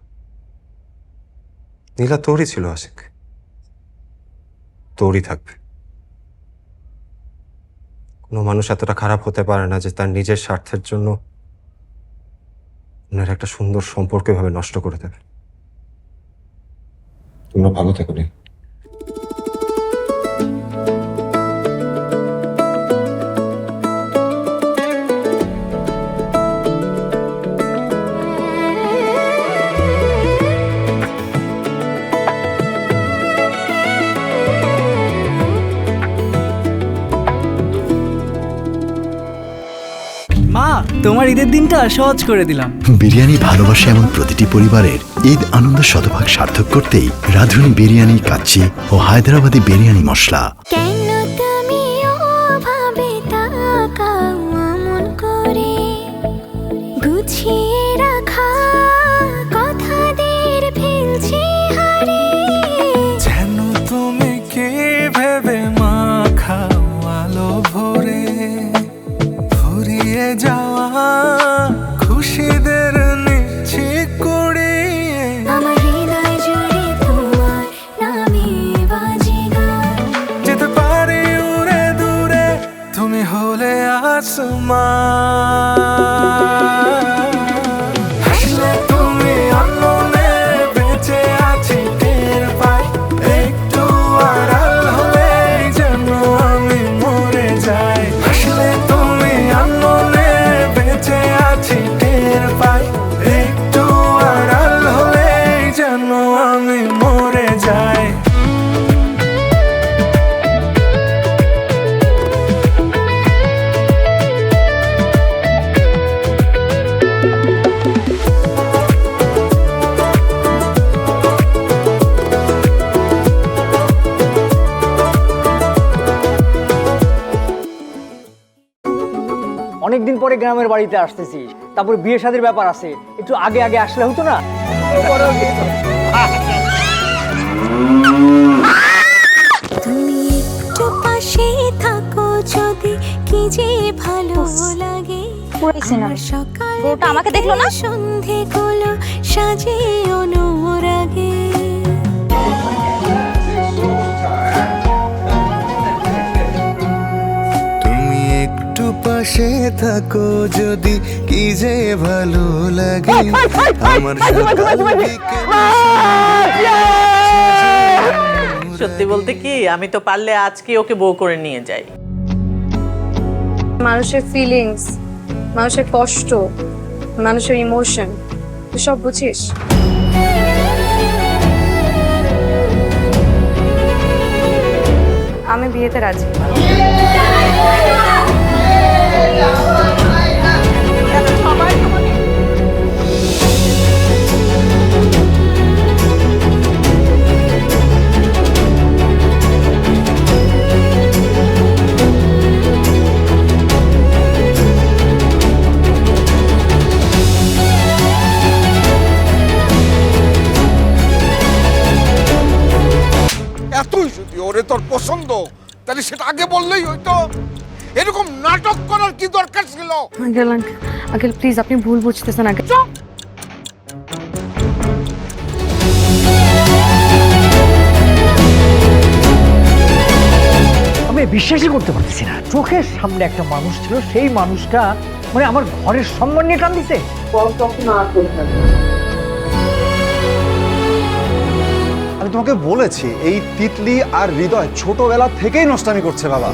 নীলা তোরই ছিল আশিক, তোরই থাকবে। কোনো মানুষ এতটা খারাপ হতে পারে না যে তার নিজের স্বার্থের জন্য ওনার একটা সুন্দর সম্পর্ক এভাবে নষ্ট করে দেবে। তোমরা ভালো থেকো নি। মা, তোমার ঈদের দিনটা সহজ করে দিলাম। বিরিয়ানি ভালোবাসা এমন প্রতিটি পরিবারের ঈদ আনন্দ শতভাগ সার্থক করতেই রাঁধুনি বিরিয়ানি কাচ্চি ও হায়দ্রাবাদি বিরিয়ানি মশলা। কেন তুমি ওভাবে তাকাও হারিয়ে যাওয়া খুশিদের নিচ্ছি কুড়িয়ে। আমার হৃদয় জুড়ে তোমার নামে বাজে গান। যেতে পারি উড়ে দূরে, তুমি হলে আসমান। হাসলে তুমি আনমনে বেঁচে আছি টের পাই, একটু আড়াল হলে যেন আমি মরে যাই। হাসলে তুমি আনমনে বেঁচে আছি টের পাই, একটু আড়াল হলে যেন আমি মরে যাই। অনেকদিন পরে গ্রামের বাড়িতে আসতেছি, তারপর বিয়ে শাদীর ব্যাপার আছে, একটু আগে আগে আসলে হতো না? তুমি একটু পাশে থাকো যদি, কি যে ভালো লাগে। আমার সকাল আমাকে দেখলো না, সন্ধে গুলো সাজে অনুরাগে। তুমি একটু পাশে থাকো যদি, কি যে ভালো লাগে। আমার সত্যি বলতে কি, আমি তো পারলে আজকে ওকে বউ করে নিয়ে যাই। মানুষের ফিলিংস, মানুষের কষ্ট, মানুষের ইমোশন, তুই সব বুঝিস। আমি বিয়েতে রাজি। এতই যদি ওরে তোর পছন্দ, তাহলে সেটা আগে বললেই হইতো। এরকম নাটক করার কি দরকার ছিল? আঙ্কেল আঙ্কেল প্লিজ, আপনি ভুল বুঝতেছেন আঙ্কেল। আমি বিশ্বাসই করতে পারতেছি না, চোখের সামনে একটা মানুষ ছিল, সেই মানুষটা মানে আমার ঘরের সম্মান নিয়ে টান দিছে। আমি তোমাকে বলেছি এই তিতলি আর হৃদয় ছোটবেলা থেকেই নষ্টামি করছে বাবা।